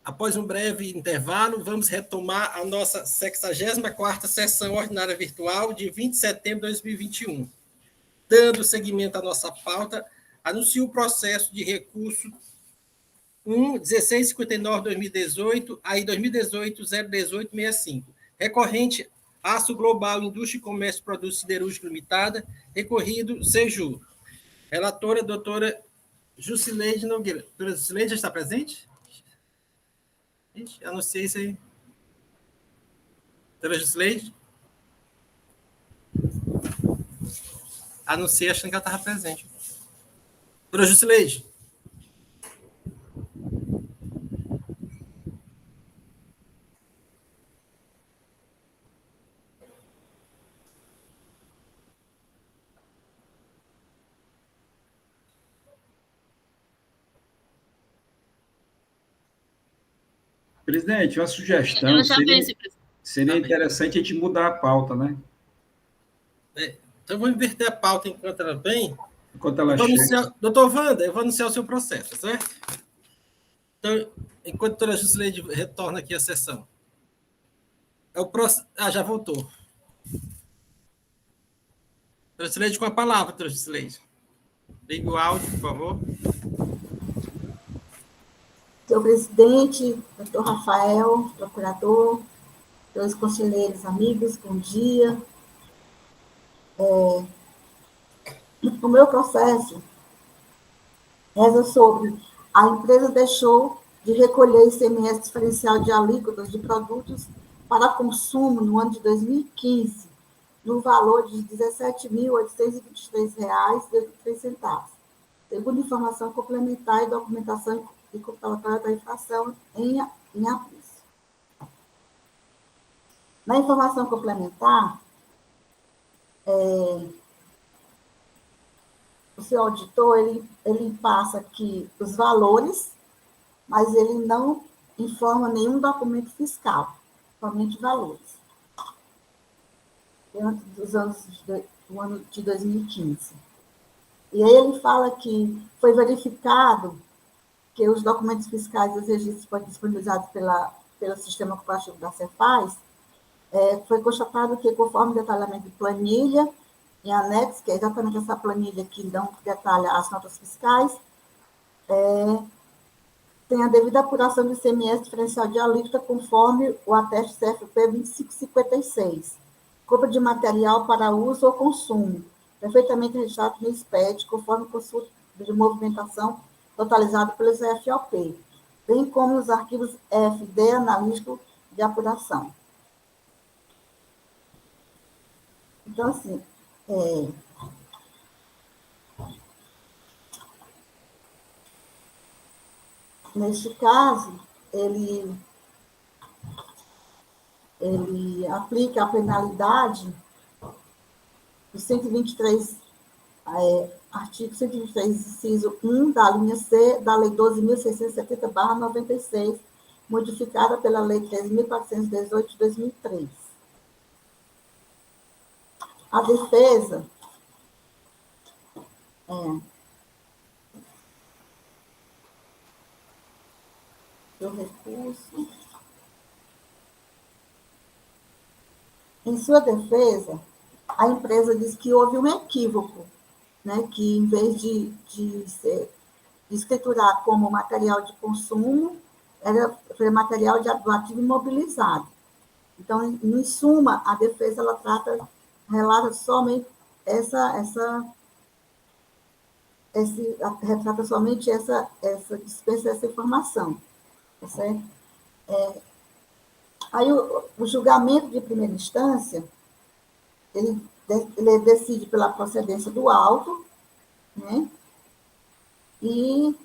Após um breve intervalo, vamos retomar a nossa 64ª sessão ordinária virtual de 20 de setembro de 2021. Dando seguimento à nossa pauta, anuncio o processo de recurso 1659-2018, aí 2018-01865, recorrente Aço Global Indústria e Comércio de Produtos Siderúrgicos Limitada, recorrido Seju. Relatora, doutora Jusileide Nogueira. Doutora Jusileide já está presente? Anunciei isso aí. Doutora Jusileide? Anunciei achando que ela estava presente. Doutora Jusileide? Presidente, uma sugestão, seria interessante a gente mudar a pauta, né? Então, eu vou inverter a pauta enquanto ela vem. Enquanto ela chega. Doutor Wanda, eu vou anunciar o seu processo, certo? Então, enquanto a doutora Jusileide retorna aqui à sessão. Já voltou. Doutora Jusileide, com a palavra, doutora Jusileide. Ligue o áudio, por favor. Senhor presidente, doutor Rafael, procurador, dois conselheiros amigos, bom dia. O meu processo reza sobre a empresa deixou de recolher ICMS diferencial de alíquotas de produtos para consumo no ano de 2015, no valor de R$ 17.823,83, segundo informação complementar e documentação e comprobatória da infração em aviso. Na informação complementar, o seu auditor, ele passa aqui os valores, mas ele não informa nenhum documento fiscal, somente valores. Dentro do ano de 2015. E aí ele fala que foi verificado que os documentos fiscais e os registros foram disponibilizados pelo Sistema Corporativo da Cefaz, foi constatado que, conforme o detalhamento de planilha, em anexo, que é exatamente essa planilha que não detalha as notas fiscais, tem a devida apuração do ICMS diferencial de alíquota conforme o ateste CFP 2556, compra de material para uso ou consumo, perfeitamente registrado no SPED, conforme consulta de movimentação totalizado pelo CFOP, bem como os arquivos FD analítico de apuração. Então, assim, neste caso, ele aplica a penalidade do 123, artigo 123, inciso 1 da linha C da Lei 12.670/96, modificada pela Lei 13.418 de 2003. A defesa do recurso. Em sua defesa, a empresa diz que houve um equívoco, né, que em vez de escriturar como material de consumo, foi material do ativo imobilizado. Então, em suma, a defesa ela relata somente retrata somente essa dispensa dessa informação, tá certo? Aí o julgamento de primeira instância, ele decide pela procedência do auto, né? E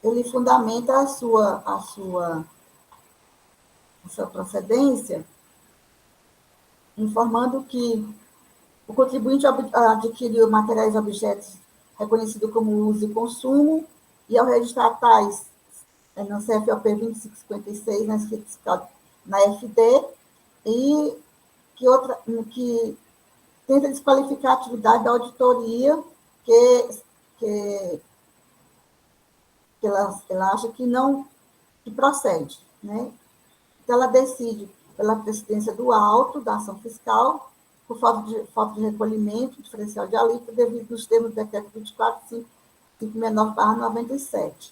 ele fundamenta a sua procedência, informando que o contribuinte adquiriu materiais e objetos reconhecidos como uso e consumo, e ao registrar tais no CFOP 2556, na inscrita fiscal na FD, e que tenta desqualificar a atividade da auditoria, que ela acha que não que procede, né? Então, ela decide pela precedência do auto da ação fiscal, por falta de recolhimento diferencial de alíquota, devido aos termos do decreto 24.569/97.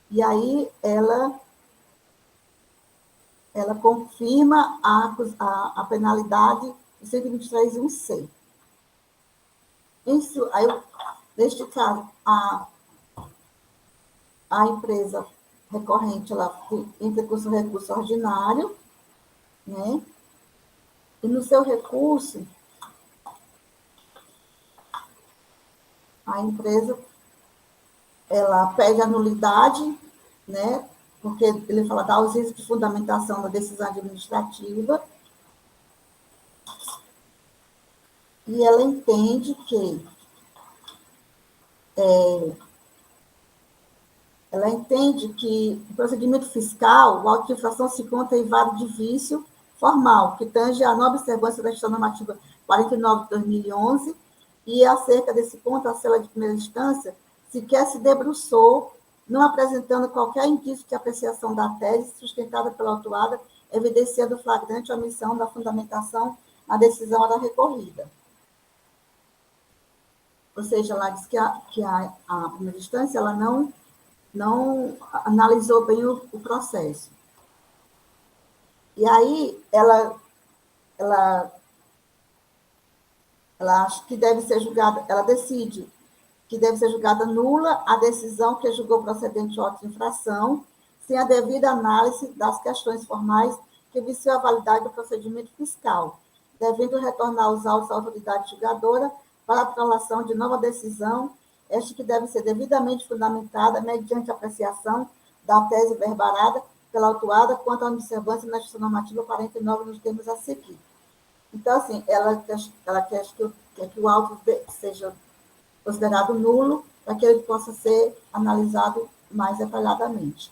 E aí, ela confirma a penalidade de 123.1c. Isso, aí, neste caso, a empresa recorrente, ela entra com seu recurso ordinário, né? E no seu recurso, a empresa, ela pede a nulidade, né? Porque ele fala da ausência de fundamentação da decisão administrativa, e ela entende que o procedimento fiscal, o auto de infração se encontra em varo de vício formal, que tange a não observância da Instituição Normativa 49 de 2011, e acerca desse ponto, a Sela de primeira instância sequer se debruçou, não apresentando qualquer indício de apreciação da tese sustentada pela autuada, evidenciando flagrante omissão da fundamentação na decisão da recorrida. Ou seja, ela diz que a primeira instância ela não analisou bem o processo. E aí, ela acha que deve ser julgada, ela decide que deve ser julgada nula a decisão que julgou procedente outra infração, sem a devida análise das questões formais que viciou a validade do procedimento fiscal, devendo retornar os autos à autoridade julgadora para a prolação de nova decisão, esta que deve ser devidamente fundamentada mediante apreciação da tese verbarada pela autuada quanto à observância na Instituição Normativa 49 nos termos a seguir. Então, assim, ela quer que o auto seja considerado nulo para que ele possa ser analisado mais detalhadamente.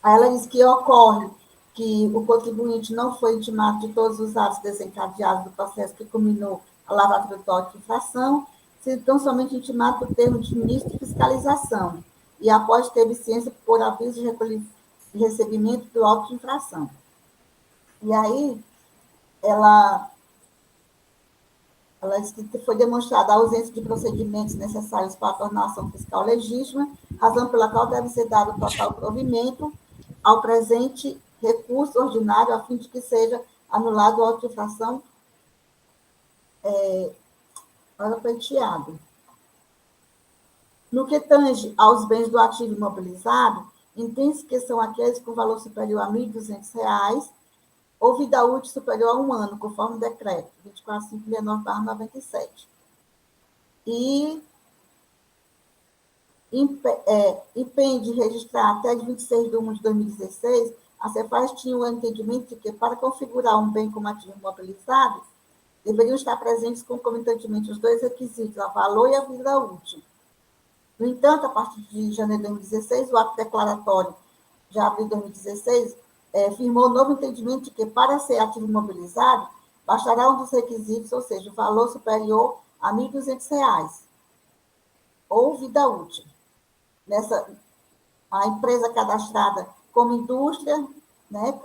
Aí ela diz que ocorre que o contribuinte não foi intimado de todos os atos desencadeados do processo que culminou a lavratura de infração, sendo tão somente intimado por termo de ministro de fiscalização e após ter ciência por aviso de recebimento do auto de infração. E aí, ela diz que foi demonstrada a ausência de procedimentos necessários para tornar a ação fiscal legítima, razão pela qual deve ser dado total provimento ao presente recurso ordinário, a fim de que seja anulado o auto de infração pleiteado. No que tange aos bens do ativo imobilizado, entende-se que são aqueles com valor superior a R$ 1.200 ou vida útil superior a 1 ano, conforme o decreto 24.569/97. E impede registrar até de 26/1/2016, a Cefaz tinha o entendimento de que, para configurar um bem como ativo imobilizado, deveriam estar presentes concomitantemente os dois requisitos, a valor e a vida útil. No entanto, a partir de janeiro de 2016, o ato declaratório de abril de 2016 firmou o novo entendimento de que, para ser ativo imobilizado, bastará um dos requisitos, ou seja, o valor superior a R$ 1.200, ou vida útil. A empresa cadastrada como indústria, né,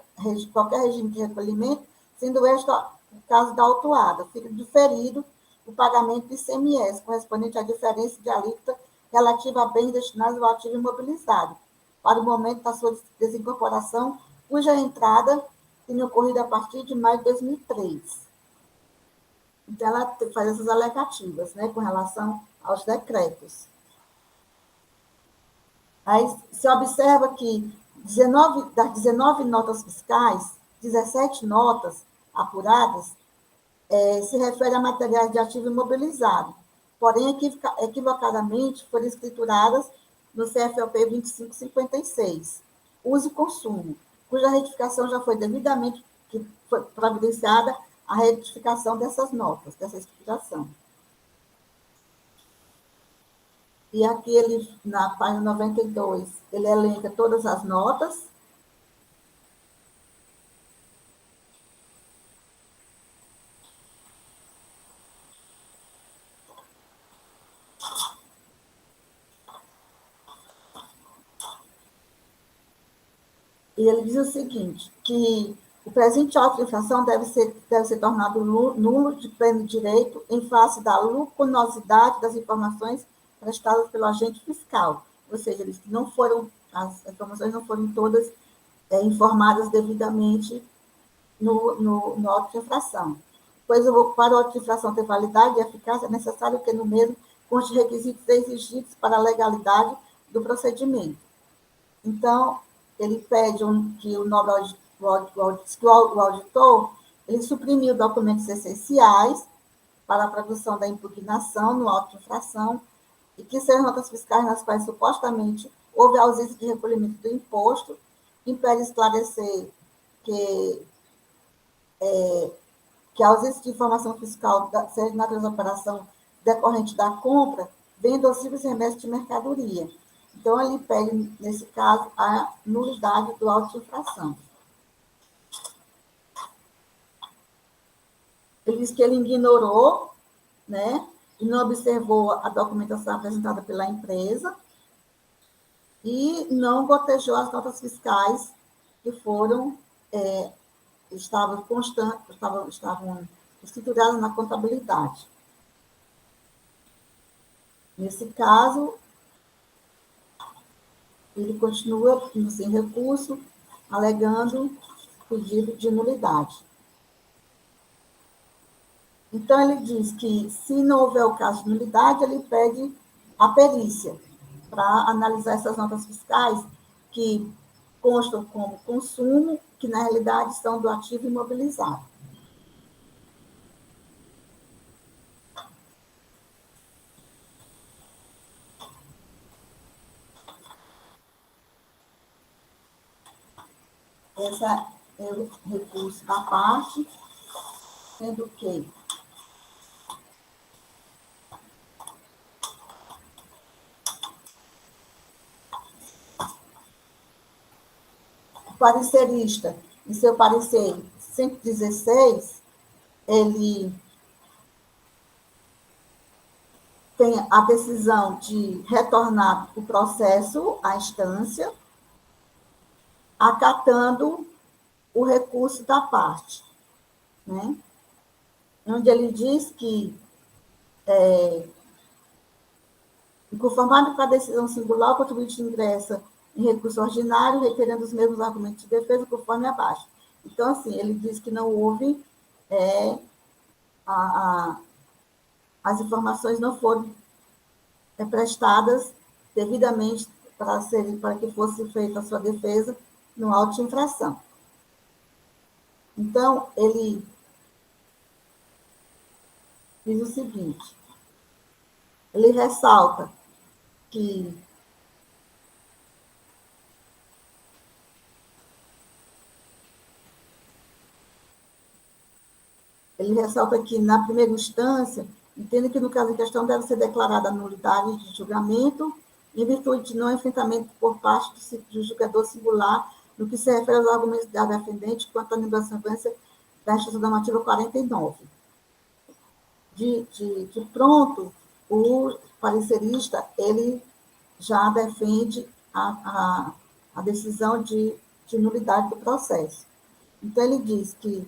qualquer regime de recolhimento, sendo este o caso da autuada, fica diferido o pagamento do ICMS, correspondente à diferença de alíquota relativa a bens destinados ao ativo imobilizado, para o momento da sua desincorporação, cuja entrada tinha ocorrido a partir de maio de 2003. Então, ela faz essas alegativas, né, com relação aos decretos. Aí se observa que das 19 notas fiscais, 17 notas apuradas se referem a materiais de ativo imobilizado, porém, equivocadamente, foram escrituradas no CFOP 2556, uso e consumo, cuja retificação já foi devidamente providenciada a retificação dessas notas, dessa escrituração. E aqui, na página 92, ele elenca todas as notas. E ele diz o seguinte, que o presente auto de infração deve ser tornado nulo de pleno direito em face da lucunosidade das informações prestadas pelo agente fiscal. Ou seja, eles não foram, as informações não foram todas informadas devidamente no auto de infração. Pois para o auto de infração ter validade e eficácia, é necessário que no mesmo conste requisitos exigidos para a legalidade do procedimento. Então, ele pede que o nobre auditor ele suprimiu documentos essenciais para a produção da impugnação no auto de infração e que sejam notas fiscais nas quais supostamente houve ausência de recolhimento do imposto, impede esclarecer que a ausência de informação fiscal seja de natureza de operação decorrente da compra, venda ou simples remessa de mercadoria. Então, ele pede, nesse caso, a nulidade do auto de infração. Ele diz que ele ignorou, né, e não observou a documentação apresentada pela empresa e não cotejou as notas fiscais que foram estavam escrituradas na contabilidade. Nesse caso, ele continua sem recurso, alegando pedido de nulidade. Então, ele diz que, se não houver o caso de nulidade, ele pede a perícia para analisar essas notas fiscais que constam como consumo, que, na realidade, são do ativo imobilizado. Esse é o recurso da parte, sendo que o parecerista, em seu parecer 116, ele tem a decisão de retornar o processo à instância, acatando o recurso da parte, né? Onde ele diz que, conformado com a decisão singular, o contribuinte ingressa em recurso ordinário, requerendo os mesmos argumentos de defesa, conforme abaixo. Então, assim, ele diz que não houve, as informações não foram prestadas devidamente para que fosse feita a sua defesa no auto de infração. Então, ele diz o seguinte, ele ressalta que na primeira instância, entende que no caso em questão deve ser declarada a nulidade de julgamento em virtude de não enfrentamento por parte do julgador singular no que se refere aos argumentos da defendente quanto à negociação da instância normativa 49. De pronto, o parecerista, ele já defende a decisão de nulidade do processo. Então, ele diz que,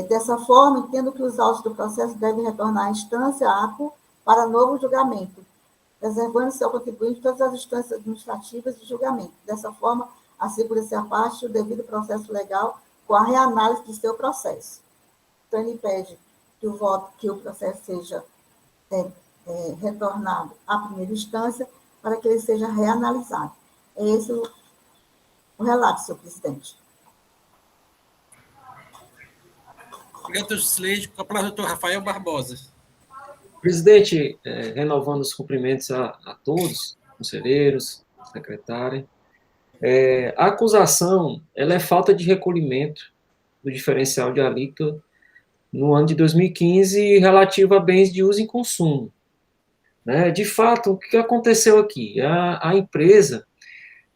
dessa forma, entendo que os autos do processo devem retornar à instância ACO para novo julgamento, reservando-se ao contribuinte todas as instâncias administrativas de julgamento. Dessa forma, assegura-se a parte o devido processo legal com a reanálise de seu processo. Então, ele pede que o processo seja retornado à primeira instância para que ele seja reanalisado. É esse o relato, senhor presidente. Obrigado, Juscelino. Com a palavra, doutor Rafael Barbosa. Presidente, renovando os cumprimentos a todos, conselheiros, secretária. A acusação ela é falta de recolhimento do diferencial de alíquota no ano de 2015 relativo a bens de uso e consumo. Né? De fato, o que aconteceu aqui? A empresa,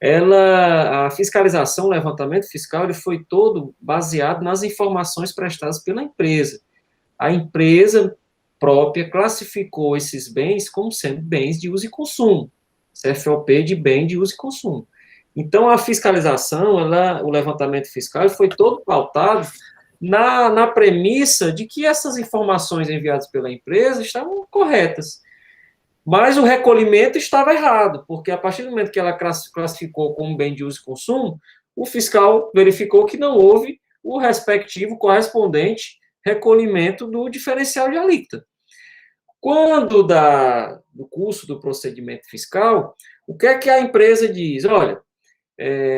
a fiscalização, o levantamento fiscal, ele foi todo baseado nas informações prestadas pela empresa. A empresa própria classificou esses bens como sendo bens de uso e consumo, CFOP de bem de uso e consumo. Então, a fiscalização, o levantamento fiscal foi todo pautado na premissa de que essas informações enviadas pela empresa estavam corretas. Mas o recolhimento estava errado, porque a partir do momento que ela classificou como bem de uso e consumo, o fiscal verificou que não houve o respectivo correspondente recolhimento do diferencial de alíquota. Quando do curso do procedimento fiscal, o que é que a empresa diz? Olha,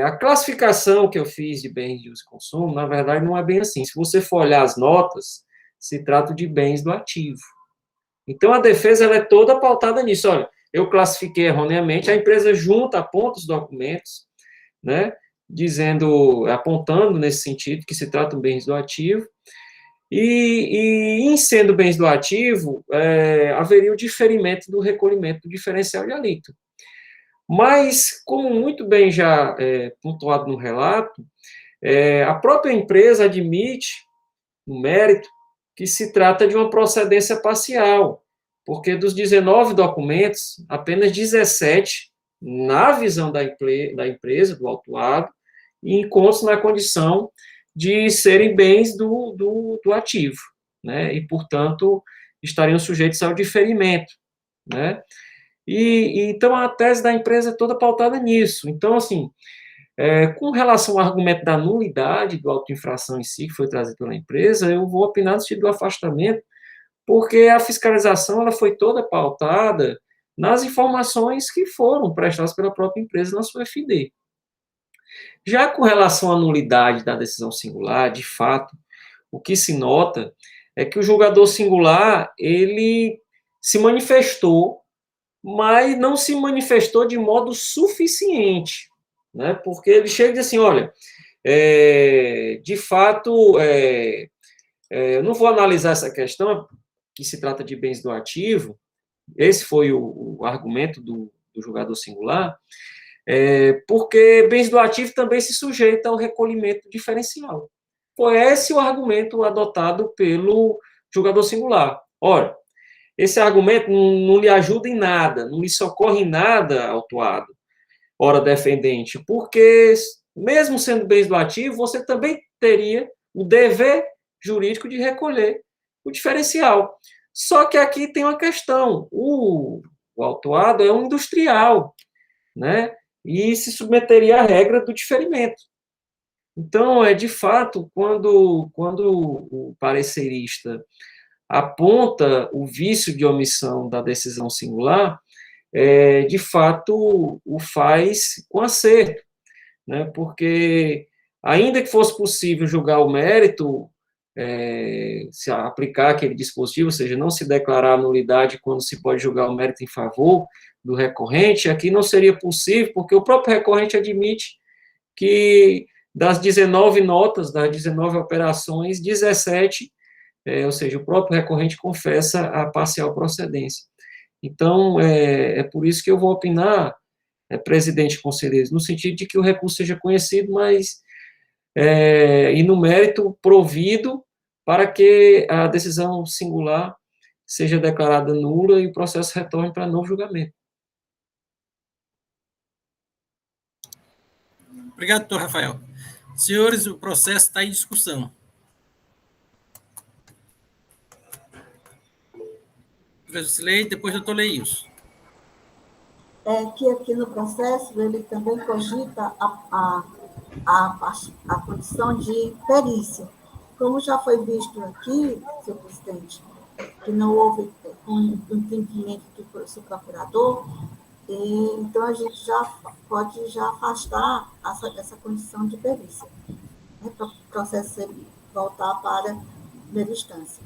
a classificação que eu fiz de bens de uso e consumo, na verdade, não é bem assim. Se você for olhar as notas, se trata de bens do ativo. Então, a defesa ela é toda pautada nisso. Olha, eu classifiquei erroneamente, a empresa junta, aponta os documentos, né, apontando nesse sentido que se tratam bens do ativo, e em sendo bens do ativo, haveria o diferimento do recolhimento do diferencial de alíquota. Mas, como muito bem já pontuado no relato, a própria empresa admite, no mérito, que se trata de uma procedência parcial, porque dos 19 documentos, apenas 17, na visão da empresa, do autuado, encontram-se na condição de serem bens do ativo, né? E, portanto, estariam sujeitos ao diferimento, né? Então, a tese da empresa é toda pautada nisso. Então, assim, com relação ao argumento da nulidade do auto-infração em si, que foi trazido pela empresa, eu vou opinar no sentido do afastamento, porque a fiscalização ela foi toda pautada nas informações que foram prestadas pela própria empresa na sua FD. Já com relação à nulidade da decisão singular, de fato, o que se nota é que o julgador singular, ele se manifestou, mas não se manifestou de modo suficiente, né? Porque ele chega e diz assim, olha, de fato, eu não vou analisar essa questão, que se trata de bens do ativo, esse foi o argumento do julgador singular, porque bens do ativo também se sujeita ao recolhimento diferencial. Foi esse o argumento adotado pelo julgador singular. Ora, esse argumento não lhe ajuda em nada, não lhe socorre em nada, autuado, ora defendente, porque, mesmo sendo bens do ativo, você também teria o dever jurídico de recolher o diferencial. Só que aqui tem uma questão, o autuado é um industrial, né? E se submeteria à regra do diferimento. Então, de fato, quando o parecerista aponta o vício de omissão da decisão singular, de fato, o faz com acerto, né? Porque, ainda que fosse possível julgar o mérito, se aplicar aquele dispositivo, ou seja, não se declarar a nulidade quando se pode julgar o mérito em favor do recorrente, aqui não seria possível, porque o próprio recorrente admite que das 19 notas, das 19 operações, 17, ou seja, o próprio recorrente confessa a parcial procedência. Então, é por isso que eu vou opinar, presidente e conselheiros, no sentido de que o recurso seja conhecido, mas e no mérito provido para que a decisão singular seja declarada nula e o processo retorne para novo julgamento. Obrigado, doutor Rafael. Senhores, o processo está em discussão. Professor Silei, depois doutor Leilson. Que aqui no processo ele também cogita a condição de perícia. Como já foi visto aqui, senhor presidente, que não houve um entendimento do seu procurador, então a gente já pode afastar essa condição de perícia, né, para o processo voltar para a primeira instância.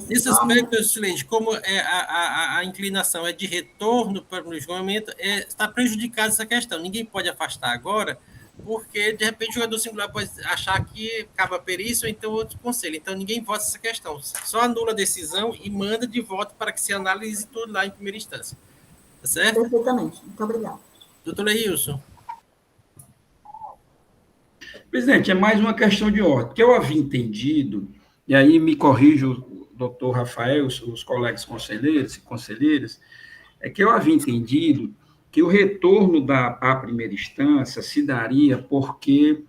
Nesse aspecto, excelente, como a inclinação é de retorno para o julgamento, está prejudicada essa questão. Ninguém pode afastar agora, porque, de repente, o jogador singular pode achar que acaba a perícia ou então outro conselho. Então, ninguém vota essa questão. Só anula a decisão e manda de volta para que se analise tudo lá em primeira instância. Tá certo? Perfeitamente. Muito obrigada. Doutor Leilson. Presidente, é mais uma questão de ordem. O que eu havia entendido, e aí me corrijo o doutor Rafael, os colegas conselheiros e conselheiras, é que eu havia entendido que o retorno à primeira instância se daria porque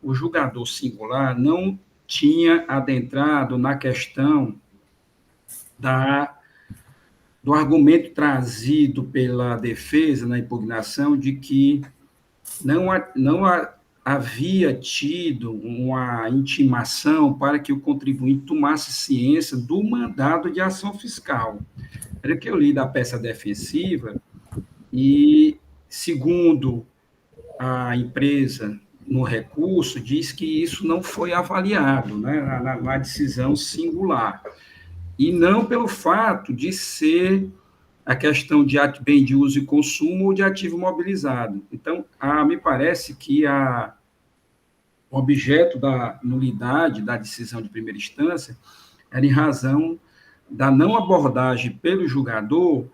o julgador singular não tinha adentrado na questão do argumento trazido pela defesa na impugnação de que não havia tido uma intimação para que o contribuinte tomasse ciência do mandado de ação fiscal. Era o que eu li da peça defensiva, e, segundo a empresa no recurso, diz que isso não foi avaliado, né, na decisão singular. E não pelo fato de ser a questão de bem de uso e consumo ou de ativo mobilizado. Então, me parece que o objeto da nulidade da decisão de primeira instância era em razão da não abordagem pelo julgador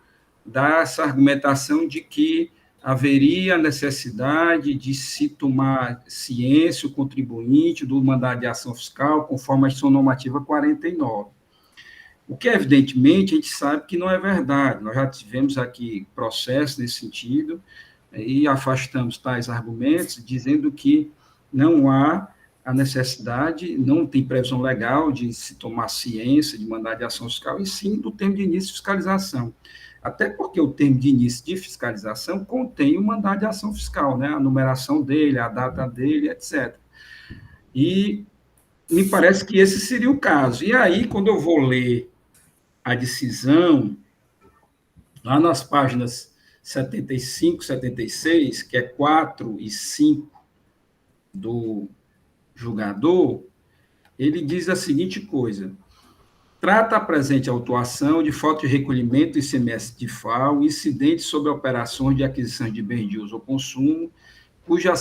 dessa argumentação de que haveria necessidade de se tomar ciência, o contribuinte, do mandado de ação fiscal, conforme a edição normativa 49. O que, evidentemente, a gente sabe que não é verdade. Nós já tivemos aqui processos nesse sentido e afastamos tais argumentos, dizendo que não há a necessidade, não tem previsão legal de se tomar ciência de mandado de ação fiscal, e sim do termo de início de fiscalização. Até porque o termo de início de fiscalização contém o mandado de ação fiscal, né? A numeração dele, a data dele, etc. E me parece que esse seria o caso. E aí, quando eu vou ler a decisão, lá nas páginas 75, 76, que é 4 e 5 do julgador, ele diz a seguinte coisa: trata a presente autuação de falta de recolhimento do ICMS de FAO, incidente sobre operações de aquisição de bens de uso ou consumo, cuja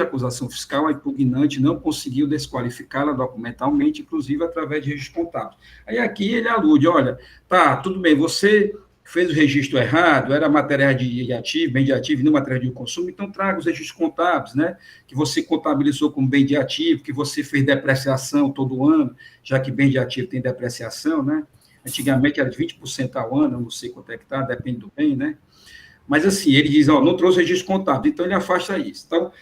acusação fiscal a impugnante não conseguiu desqualificá-la documentalmente, inclusive através de registros contábeis. Aí aqui ele alude, olha, tá, tudo bem, você fez o registro errado, era matéria de ativo, bem de ativo, e não matéria de consumo, então traga os registros contábeis, né, que você contabilizou como bem de ativo, que você fez depreciação todo ano, já que bem de ativo tem depreciação, né, antigamente era de 20% ao ano, não sei quanto é que está, depende do bem, né. Mas, assim, ele diz, não trouxe registro contábil, então ele afasta isso. Então,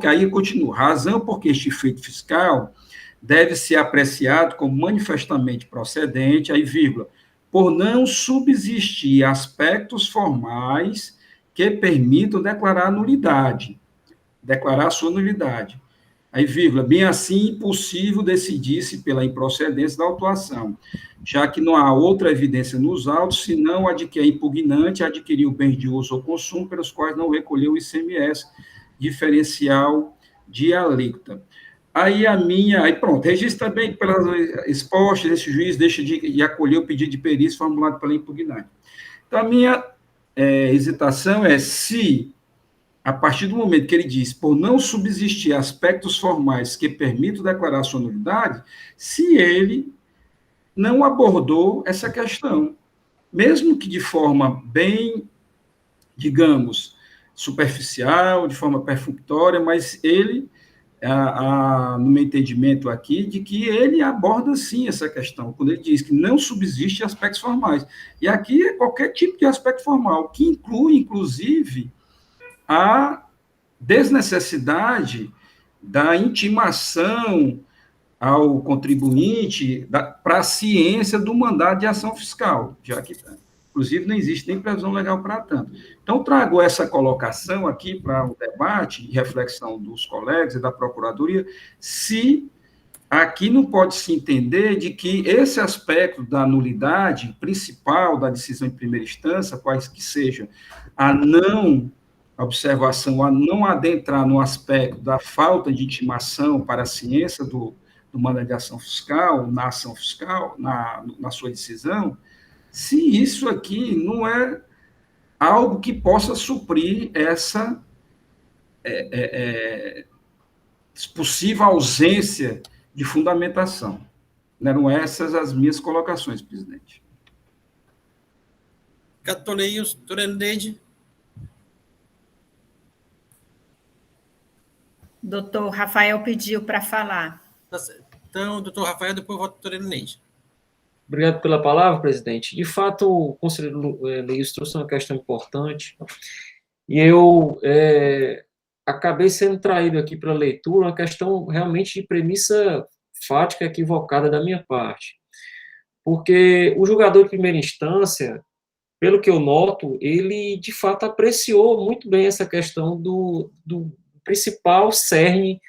aí continua, razão porque este feito fiscal deve ser apreciado como manifestamente procedente, aí, vírgula, por não subsistir aspectos formais que permitam declarar sua nulidade. Aí, vírgula, bem assim, impossível decidir-se pela improcedência da autuação, já que não há outra evidência nos autos, senão a de que a impugnante adquiriu bens de uso ou consumo pelos quais não recolheu o ICMS diferencial de alíquota. Aí pronto, registra também pelas expostas, esse juiz deixa de acolher o pedido de perícia formulado pela impugnante. Então, a minha hesitação é se, a partir do momento que ele diz, por não subsistir aspectos formais que permitam declarar sua nulidade, se ele não abordou essa questão, mesmo que de forma bem, digamos, superficial, de forma perfunctória, mas ele, no meu entendimento aqui, de que ele aborda, sim, essa questão, quando ele diz que não subsiste aspectos formais. E aqui é qualquer tipo de aspecto formal, que inclui, inclusive, a desnecessidade da intimação ao contribuinte para a ciência do mandado de ação fiscal, já que, inclusive, não existe nem previsão legal para tanto. Então, trago essa colocação aqui para o debate e reflexão dos colegas e da Procuradoria, se aqui não pode se entender de que esse aspecto da nulidade principal da decisão de primeira instância, quais que seja a observação, a não adentrar no aspecto da falta de intimação para a ciência do mandado de ação fiscal, na ação fiscal, na sua decisão, se isso aqui não é algo que possa suprir essa possível ausência de fundamentação. Eram essas as minhas colocações, presidente. Catoleios, doutora Neide. Doutor Rafael pediu para falar. Então, doutor Rafael, depois volta a doutora Neide. Obrigado pela palavra, presidente. De fato, o conselheiro Leilson trouxe uma questão importante, e eu acabei sendo traído aqui para a leitura uma questão realmente de premissa fática equivocada da minha parte. Porque o julgador de primeira instância, pelo que eu noto, ele, de fato, apreciou muito bem essa questão do principal cerne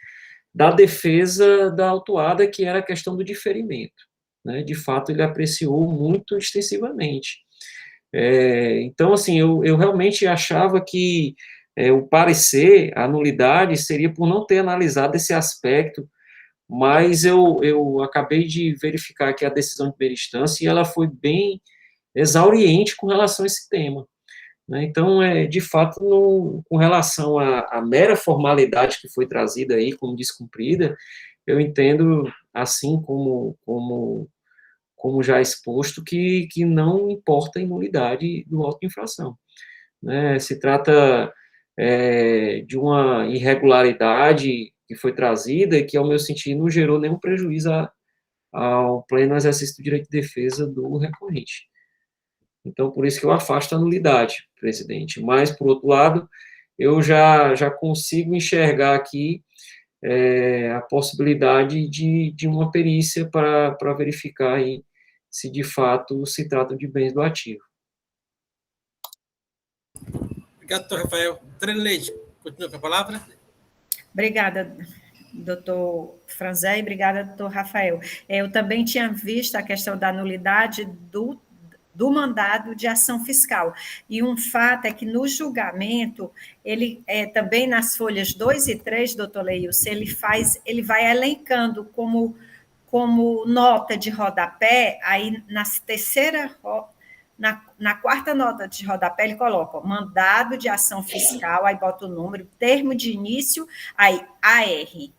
da defesa da autuada, que era a questão do diferimento. Né? De fato, ele apreciou muito extensivamente. Então, assim, eu realmente achava que o parecer, a nulidade, seria por não ter analisado esse aspecto, mas eu acabei de verificar aqui a decisão de primeira instância e ela foi bem exauriente com relação a esse tema. Né? Então, de fato, com relação à mera formalidade que foi trazida aí como descumprida, eu entendo, assim como já exposto, que não importa a nulidade do auto de infração. Né? Se trata de uma irregularidade que foi trazida e que, ao meu sentir, não gerou nenhum prejuízo ao pleno exercício do direito de defesa do recorrente. Então, por isso que eu afasto a nulidade, presidente. Mas, por outro lado, eu já consigo enxergar aqui a possibilidade de uma perícia para verificar aí se, de fato, se trata de bens do ativo. Obrigado, doutor Rafael. Doutora Leite, continua com a palavra. Obrigada, doutor Franzé, e obrigada, doutor Rafael. Eu também tinha visto a questão da nulidade do mandado de ação fiscal. E um fato é que no julgamento, ele também nas folhas 2 e 3, doutor Leilson, ele vai elencando como nota de rodapé, aí na quarta nota de rodapé, ele coloca ó, mandado de ação fiscal, aí bota o número, termo de início, aí AR.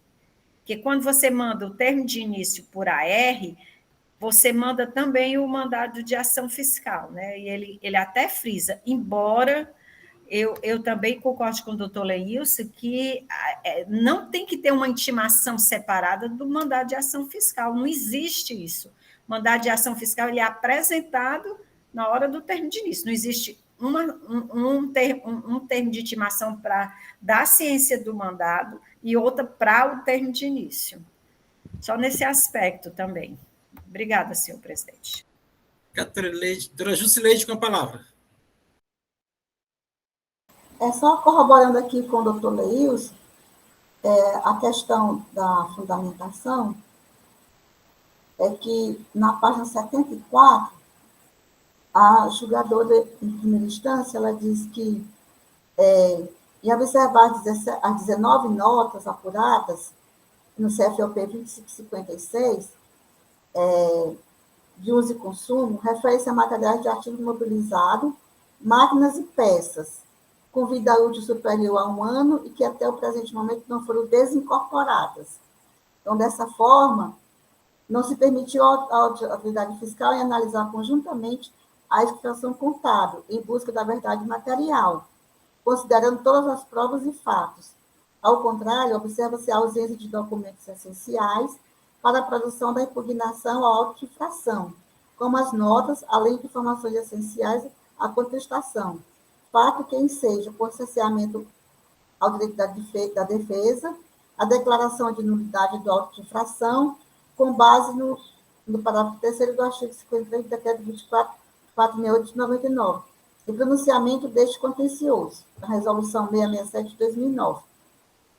Porque quando você manda o termo de início por AR, você manda também o mandado de ação fiscal, né? E ele até frisa, embora eu também concordo com o doutor Leilson que não tem que ter uma intimação separada do mandado de ação fiscal, não existe isso. O mandado de ação fiscal ele é apresentado na hora do termo de início, não existe um termo de intimação para dar ciência do mandado e outra para o termo de início. Só nesse aspecto também. Obrigada, senhor presidente. Doutora Leite, doutora Jusileide, com a palavra. Só corroborando aqui com o doutor Leilson, a questão da fundamentação é que, na página 74, a julgadora, em primeira instância, ela diz que, em observar as 19 notas apuradas no CFOP 2556, de uso e consumo, refere-se a materiais de artigo imobilizado, máquinas e peças, com vida útil superior a 1 ano e que até o presente momento não foram desincorporadas. Então, dessa forma, não se permitiu à autoridade fiscal em analisar conjuntamente a explicação contábil, em busca da verdade material, considerando todas as provas e fatos. Ao contrário, observa-se a ausência de documentos essenciais para a produção da impugnação à auto de infração, como as notas, além de informações essenciais à contestação, fato que enseja, por cerceamento ao direito da defesa, a declaração de nulidade do auto de infração, com base no parágrafo 3º do artigo 53 do decreto 24.468 de 99, e pronunciamento deste contencioso, a resolução 667 de 2009.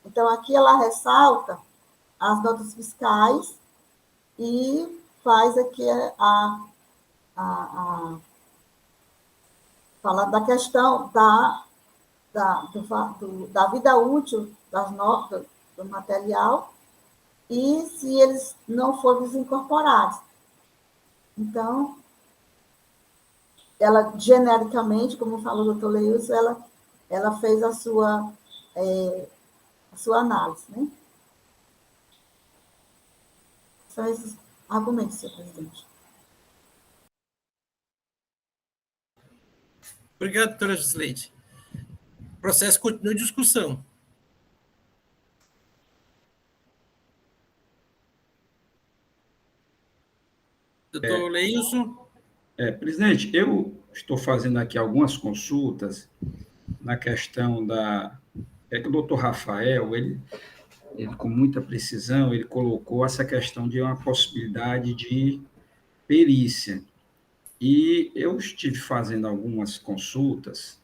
Então, aqui ela ressalta as notas fiscais e faz aqui fala da questão da vida útil das notas, do material, e se eles não forem desincorporados. Então, ela, genericamente, como falou o doutor Leilson, ela fez a sua análise, né? São esses argumentos, senhor presidente. Obrigado, doutora Jusileide. O processo continua em discussão. Doutor Leilson? Presidente, eu estou fazendo aqui algumas consultas na questão da... É que o doutor Rafael, ele com muita precisão, ele colocou essa questão de uma possibilidade de perícia. E eu estive fazendo algumas consultas,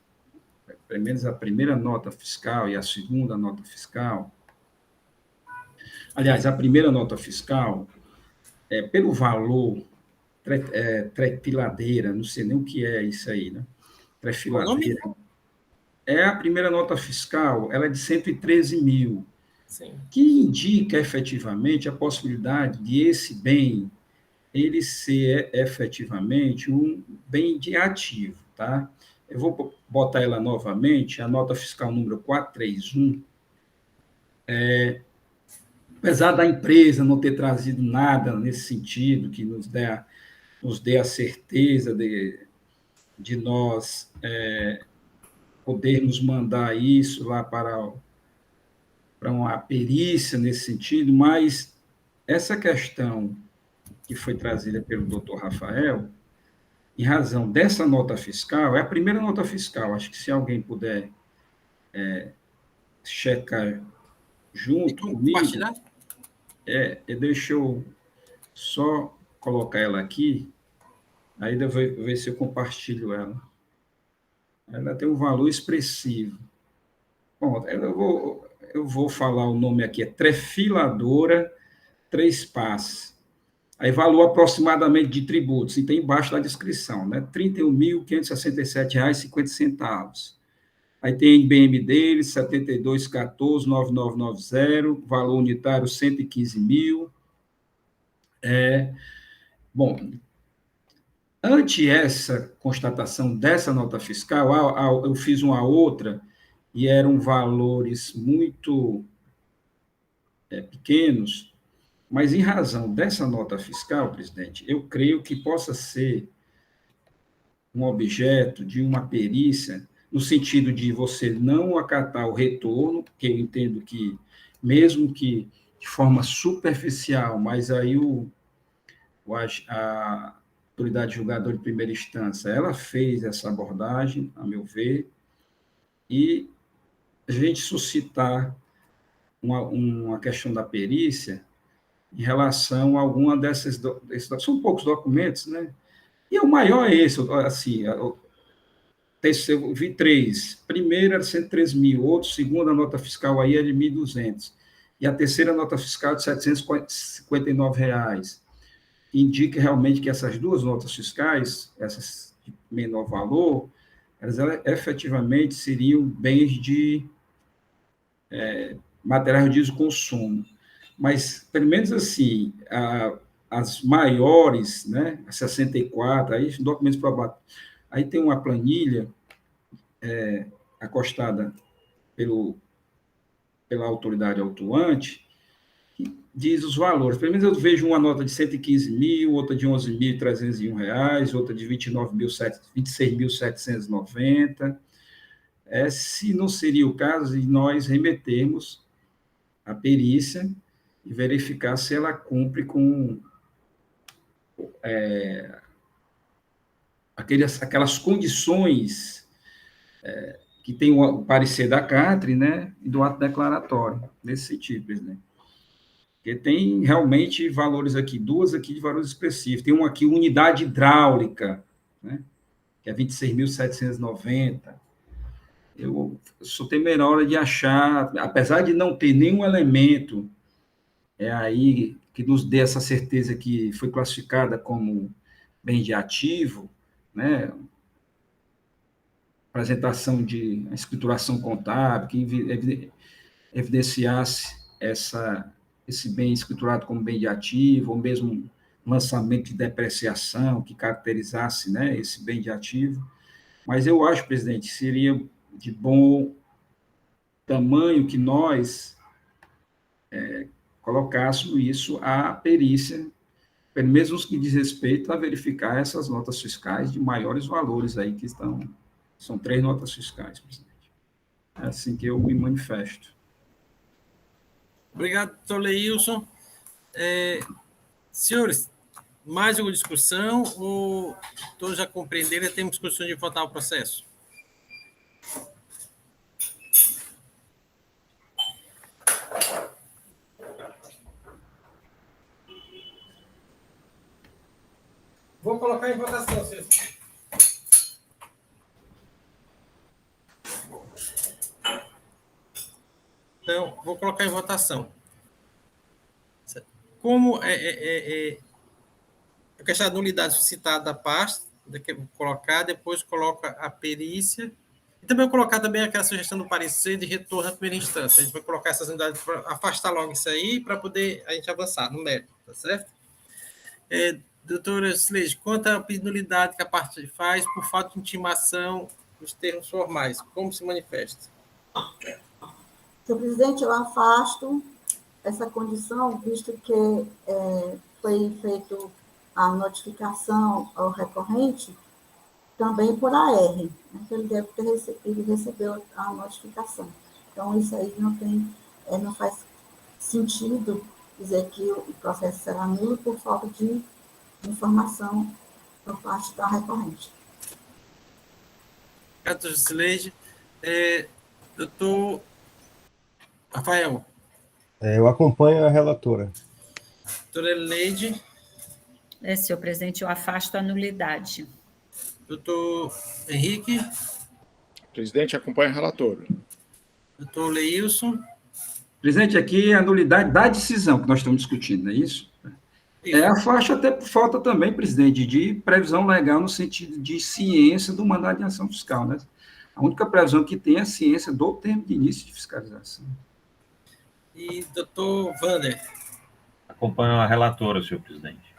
pelo menos a primeira nota fiscal e a segunda nota fiscal. Aliás, a primeira nota fiscal, pelo valor, trefiladeira, não sei nem o que é isso aí, né? Trefiladeira. A primeira nota fiscal, ela é de 113 mil, Sim. que indica efetivamente a possibilidade de esse bem ele ser efetivamente um bem de ativo, tá? Eu vou botar ela novamente, a nota fiscal número 431, apesar da empresa não ter trazido nada nesse sentido, que nos dê a certeza de nós podermos mandar isso lá para uma perícia nesse sentido, mas essa questão que foi trazida pelo doutor Rafael, em razão dessa nota fiscal, é a primeira nota fiscal, acho que se alguém puder checar junto comigo, deixa eu só colocar ela aqui, aí eu vou ver se eu compartilho ela. Ela tem um valor expressivo. Bom, eu vou falar o nome aqui, é Trefiladora Três Passos. Aí, valor aproximadamente de tributos, e tem embaixo da descrição, né? R$ 31.567,50. Aí tem IBM deles, 7214-9990, valor unitário 115 mil. Bom, ante essa constatação dessa nota fiscal, eu fiz uma outra, e eram valores muito pequenos, mas, em razão dessa nota fiscal, presidente, eu creio que possa ser um objeto de uma perícia, no sentido de você não acatar o retorno, que eu entendo que, mesmo que de forma superficial, mas aí a autoridade julgadora de primeira instância, ela fez essa abordagem, a meu ver, e a gente suscitar uma questão da perícia em relação a alguma desses são poucos documentos, né? E o maior é esse, assim, eu vi três. Primeiro era 113 mil, outro, segunda nota fiscal aí é de 1.200. E a terceira nota fiscal de R$ 759. Indica realmente que essas duas notas fiscais, essas de menor valor, elas efetivamente seriam bens de materiais de uso e consumo. Mas, pelo menos assim, as maiores, né, a 64, aí documentos probados. Aí tem uma planilha acostada pela autoridade autuante, que diz os valores. Pelo menos eu vejo uma nota de 115 mil, outra de R$ 11.301, outra de R$ 26.790. Se não seria o caso de nós remetermos a perícia e verificar se ela cumpre com aquelas condições que tem o parecer da CATRE, né, e do ato declaratório, nesse sentido, presidente. Porque tem realmente valores aqui, duas aqui de valores específicos. Tem uma aqui, unidade hidráulica, né, que é 26.790. Eu sou temeroso de achar, apesar de não ter nenhum elemento aí que nos dê essa certeza que foi classificada como bem de ativo, né, apresentação de escrituração contábil, que evidenciasse esse bem escriturado como bem de ativo, ou mesmo lançamento de depreciação, que caracterizasse, né, esse bem de ativo. Mas eu acho, presidente, seria de bom tamanho que nós colocássemos isso à perícia, pelo menos que diz respeito a verificar essas notas fiscais de maiores valores aí que estão. São 3 notas fiscais, presidente. É assim que eu me manifesto. Obrigado, doutor Leilson. Senhores, Mais alguma discussão ou todos já compreenderam e temos discussão de votar o processo? Vou colocar em votação, senhores. Então, vou colocar em votação. Como a questão da nulidade suscitada da pasta, que eu vou colocar, depois coloca a perícia, e também vou colocar também aquela sugestão do parecer de retorno à primeira instância. A gente vai colocar essas unidades para afastar logo isso aí, para poder a gente avançar no mérito, tá certo? Doutora Cileide, quanto à nulidade que a parte faz por falta de intimação nos termos formais, como se manifesta? Senhor presidente, eu afasto essa condição, visto que foi feita a notificação ao recorrente também por AR, né, que ele deve ter recebido, recebeu a notificação. Então, isso aí não faz sentido dizer que o processo será nulo por falta de informação por parte da recorrente. Doutora Cileide, doutor Rafael. Eu acompanho a relatora. Doutora Elineide. Senhor presidente, eu afasto a nulidade. Doutor Henrique. Presidente, acompanha a relatora. Doutor Leilson. Presidente, aqui é a nulidade da decisão que nós estamos discutindo, não é isso? Afasto até por falta também, presidente, de previsão legal no sentido de ciência do mandado de ação fiscal, né? A única previsão que tem é a ciência do termo de início de fiscalização. E doutor Wander. Acompanho a relatora, senhor presidente.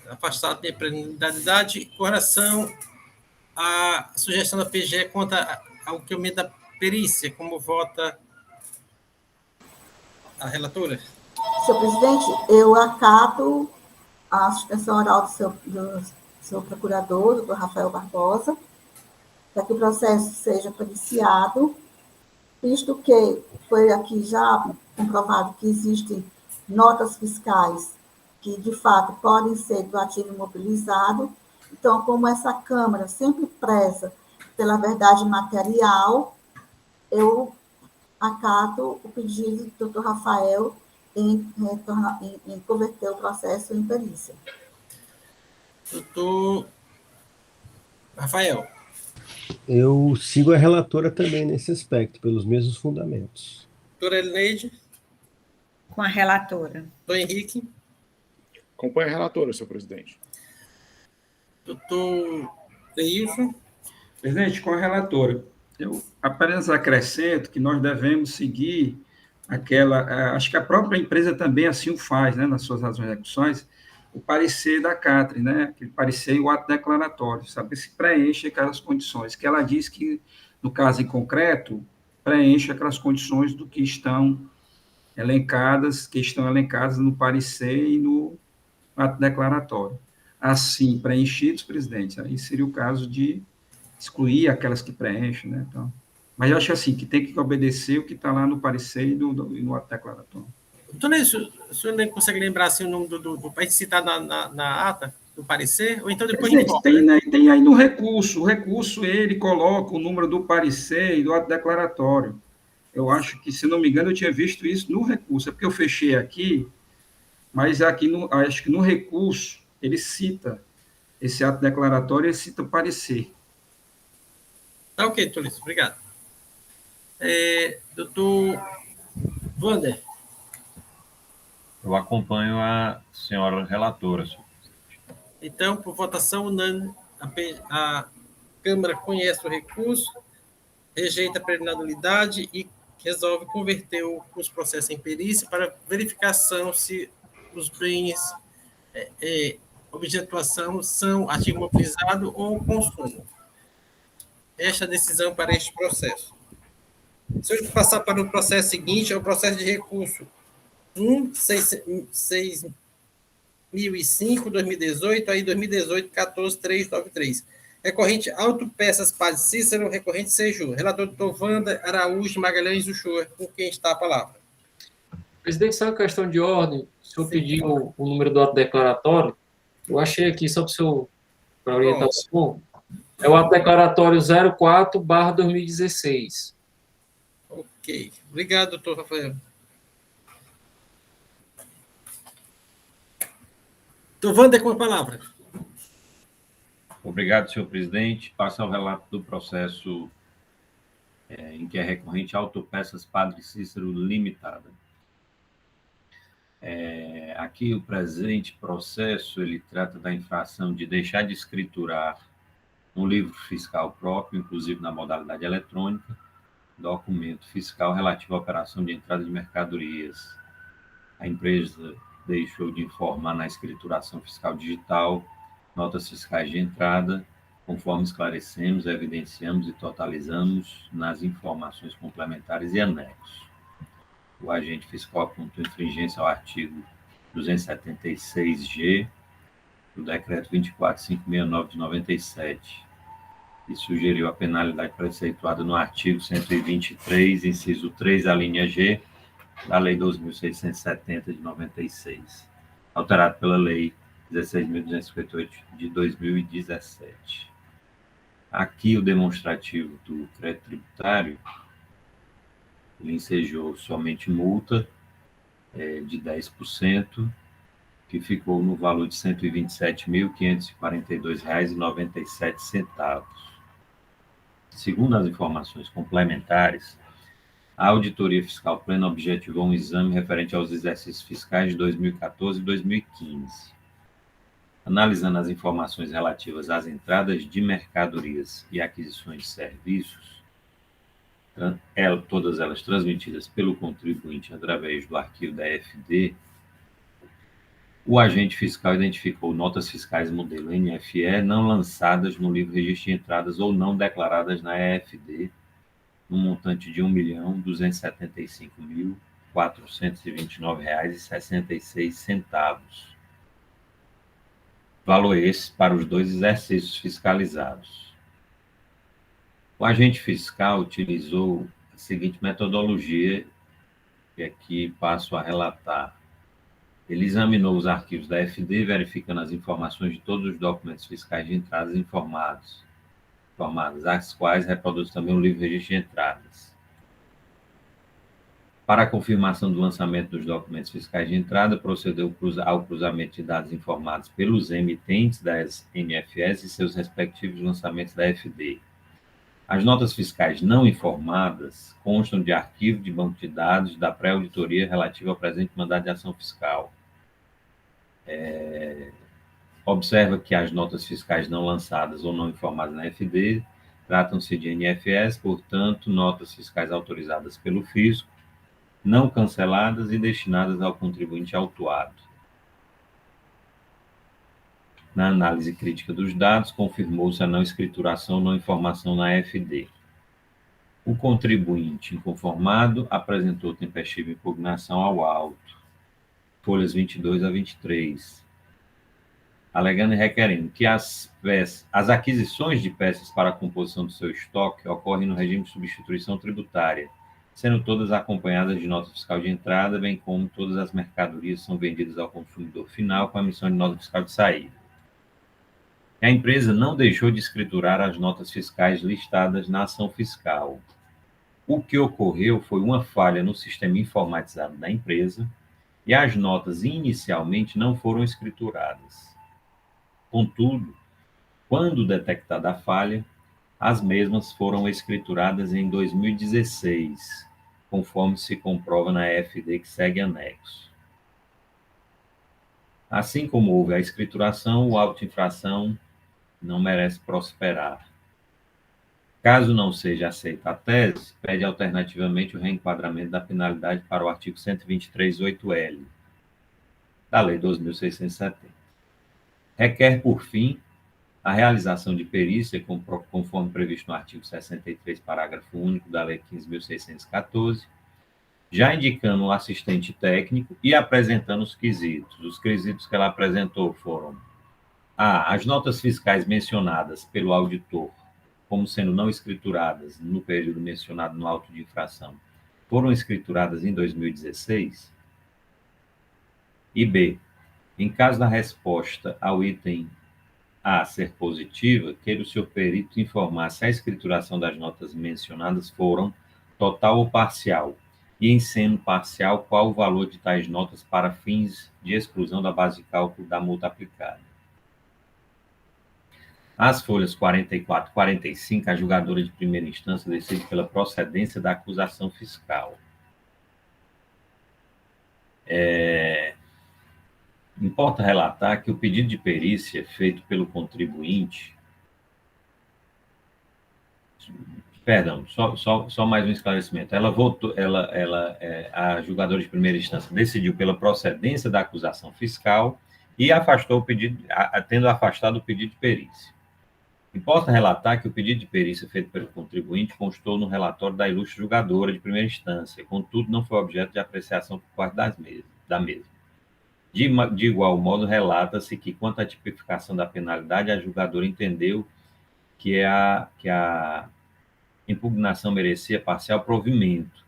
Afastado de preliminaridade. Com relação à sugestão da PGE quanto ao que aumenta da perícia, como vota a relatora? Senhor presidente, eu acato a sustentação oral do seu procurador, doutor Rafael Barbosa, para que o processo seja periciado, visto que foi aqui já comprovado que existem notas fiscais que, de fato, podem ser do ativo imobilizado. Então, como essa Câmara sempre preza pela verdade material, eu acato o pedido do doutor Rafael em converter o processo em perícia. Doutor Rafael. Eu sigo a relatora também nesse aspecto, pelos mesmos fundamentos. Doutora Elineide. Com a relatora. Doutor Henrique. Acompanha a relatora, senhor presidente. Doutor Leilson. Presidente, com a relatora, eu apenas acrescento que nós devemos seguir acho que a própria empresa também assim o faz, né, nas suas razões de execuções, o parecer da CATRE, né, aquele parecer e o ato declaratório, saber se preenche aquelas condições, que ela diz que, no caso em concreto, preenche aquelas condições do que estão elencadas no parecer e no ato declaratório. Assim, preenchidos, presidente, aí seria o caso de excluir aquelas que preenchem, né, então... Mas eu acho assim, que tem que obedecer o que está lá no parecer e no ato declaratório. Doutor Leilson, o senhor nem consegue lembrar assim, o nome do país citar na ata do parecer? Ou então depois tem aí no recurso. O recurso, ele coloca o número do parecer e do ato declaratório. Eu acho que, se não me engano, eu tinha visto isso no recurso. É porque eu fechei aqui, mas aqui acho que no recurso ele cita esse ato declaratório e cita o parecer. Tá ok, doutor Leilson, obrigado. Doutor Wander. Eu acompanho a senhora relatora, senhor presidente. Então, por votação unânime, a Câmara conhece o recurso, rejeita a preliminaridade e resolve converter os processos em perícia para verificação se os bens objeto de atuação são ativo imobilizado ou consumo. Esta decisão para este processo. Se eu passar para o processo seguinte, é o processo de recurso 1.6005/2018, aí 2018, 14393. Recorrente Autopeças Padre Cícero, recorrente Seju. Relator doutor Wanda Araújo Magalhães Uchoa, com quem está a palavra. Presidente, só uma questão de ordem. O senhor pediu o número do ato declaratório. Eu achei aqui, só para orientar o senhor. É o ato declaratório 04/2016. Ok. Obrigado, doutor Rafael. Doutor Wander, com a palavra. Obrigado, senhor presidente. Passo ao relato do processo em que é recorrente Autopeças Padre Cícero Limitada. Aqui o presente processo, ele trata da infração de deixar de escriturar um livro fiscal próprio, inclusive na modalidade eletrônica, documento fiscal relativo à operação de entrada de mercadorias. A empresa deixou de informar na escrituração fiscal digital notas fiscais de entrada, conforme esclarecemos, evidenciamos e totalizamos nas informações complementares e anexos. O agente fiscal apontou infringência ao artigo 276-G do Decreto 24.569 de 97 e sugeriu a penalidade preceituada no artigo 123, inciso 3, a linha G, da Lei 2.670 de 96, alterado pela Lei 16.258 de 2017. Aqui o demonstrativo do crédito tributário, ele ensejou somente multa de 10%, que ficou no valor de R$ 127.542,97. Segundo as informações complementares, a Auditoria Fiscal Plena objetivou um exame referente aos exercícios fiscais de 2014 e 2015. Analisando as informações relativas às entradas de mercadorias e aquisições de serviços, todas elas transmitidas pelo contribuinte através do arquivo da EFD, o agente fiscal identificou notas fiscais modelo NFE não lançadas no livro registro de entradas ou não declaradas na EFD, no montante de R$ 1.275.429,66. Valor esse para os 2 exercícios fiscalizados. O agente fiscal utilizou a seguinte metodologia, que aqui passo a relatar. Ele examinou os arquivos da FD, verificando as informações de todos os documentos fiscais de entradas informadas, as quais reproduz também o livro de registro de entradas. Para a confirmação do lançamento dos documentos fiscais de entrada, procedeu ao cruzamento de dados informados pelos emitentes das NFS e seus respectivos lançamentos da FD. As notas fiscais não informadas constam de arquivo de banco de dados da pré-auditoria relativa ao presente mandado de ação fiscal. Observa que as notas fiscais não lançadas ou não informadas na FD tratam-se de NFS, portanto, notas fiscais autorizadas pelo fisco, não canceladas e destinadas ao contribuinte autuado. Na análise crítica dos dados, confirmou-se a não escrituração ou não informação na FD. O contribuinte inconformado apresentou tempestiva impugnação ao auto, folhas 22 a 23, alegando e requerendo que as aquisições de peças para a composição do seu estoque ocorrem no regime de substituição tributária, sendo todas acompanhadas de nota fiscal de entrada, bem como todas as mercadorias são vendidas ao consumidor final com a emissão de nota fiscal de saída. A empresa não deixou de escriturar as notas fiscais listadas na ação fiscal. O que ocorreu foi uma falha no sistema informatizado da empresa e as notas inicialmente não foram escrituradas. Contudo, quando detectada a falha, as mesmas foram escrituradas em 2016, conforme se comprova na EFD que segue anexo. Assim como houve a escrituração, o auto de infração não merece prosperar. Caso não seja aceita a tese, pede alternativamente o reenquadramento da penalidade para o artigo 123.8L da Lei 2.670. Requer, por fim, a realização de perícia, conforme previsto no artigo 63, parágrafo único da Lei 15.614, já indicando o assistente técnico e apresentando os quesitos. Os quesitos que ela apresentou foram: as notas fiscais mencionadas pelo auditor como sendo não escrituradas no período mencionado no auto de infração foram escrituradas em 2016. E B, Em caso da resposta ao item A ser positiva, queira o senhor perito informar se a escrituração das notas mencionadas foram total ou parcial, e em sendo parcial, qual o valor de tais notas para fins de exclusão da base de cálculo da multa aplicada. As folhas 44 e 45, a julgadora de primeira instância decide pela procedência da acusação fiscal. Importa relatar que o pedido de perícia feito pelo contribuinte... Perdão, só mais um esclarecimento. A julgadora de primeira instância decidiu pela procedência da acusação fiscal e afastou o pedido, tendo afastado o pedido de perícia. Importa relatar que o pedido de perícia feito pelo contribuinte constou no relatório da ilustre julgadora de primeira instância, contudo, não foi objeto de apreciação por parte da mesma. De igual modo, relata-se que, quanto à tipificação da penalidade, a julgadora entendeu que a impugnação merecia parcial provimento.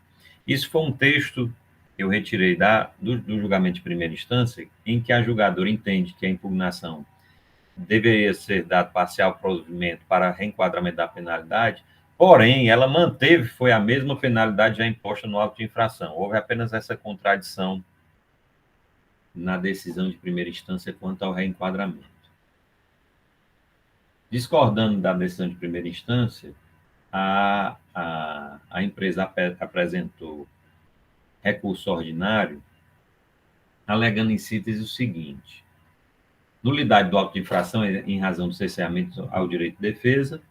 Isso foi um texto que eu retirei do julgamento de primeira instância, em que a julgadora entende que a impugnação deveria ser dado parcial provimento para reenquadramento da penalidade, porém, ela manteve, foi a mesma penalidade já imposta no auto de infração. Houve apenas essa contradição na decisão de primeira instância quanto ao reenquadramento. Discordando da decisão de primeira instância, a empresa apresentou recurso ordinário, alegando em síntese o seguinte: nulidade do auto de infração em razão do cerceamento ao direito de defesa,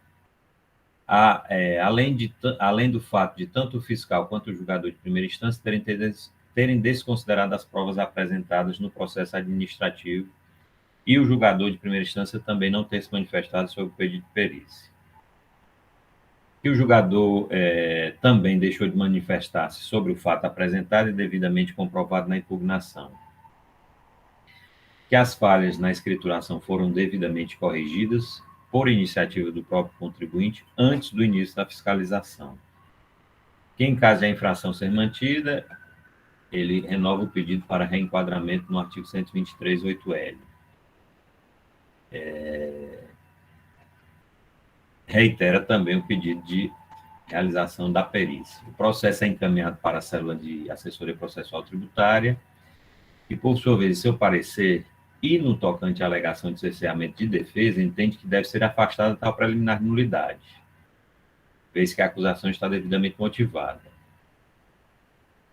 além do fato de tanto o fiscal quanto o julgador de primeira instância terem desconsiderado as provas apresentadas no processo administrativo e o julgador de primeira instância também não ter se manifestado sobre o pedido de perícia. Que o julgador também deixou de manifestar-se sobre o fato apresentado e devidamente comprovado na impugnação. Que as falhas na escrituração foram devidamente corrigidas por iniciativa do próprio contribuinte antes do início da fiscalização. Que, em caso de a infração ser mantida, ele renova o pedido para reenquadramento no artigo 123.8L. Reitera também o pedido de realização da perícia. O processo é encaminhado para a célula de assessoria processual tributária e, por sua vez, seu parecer e no tocante à alegação de cerceamento de defesa, entende que deve ser afastada tal preliminar de nulidade, vez que a acusação está devidamente motivada.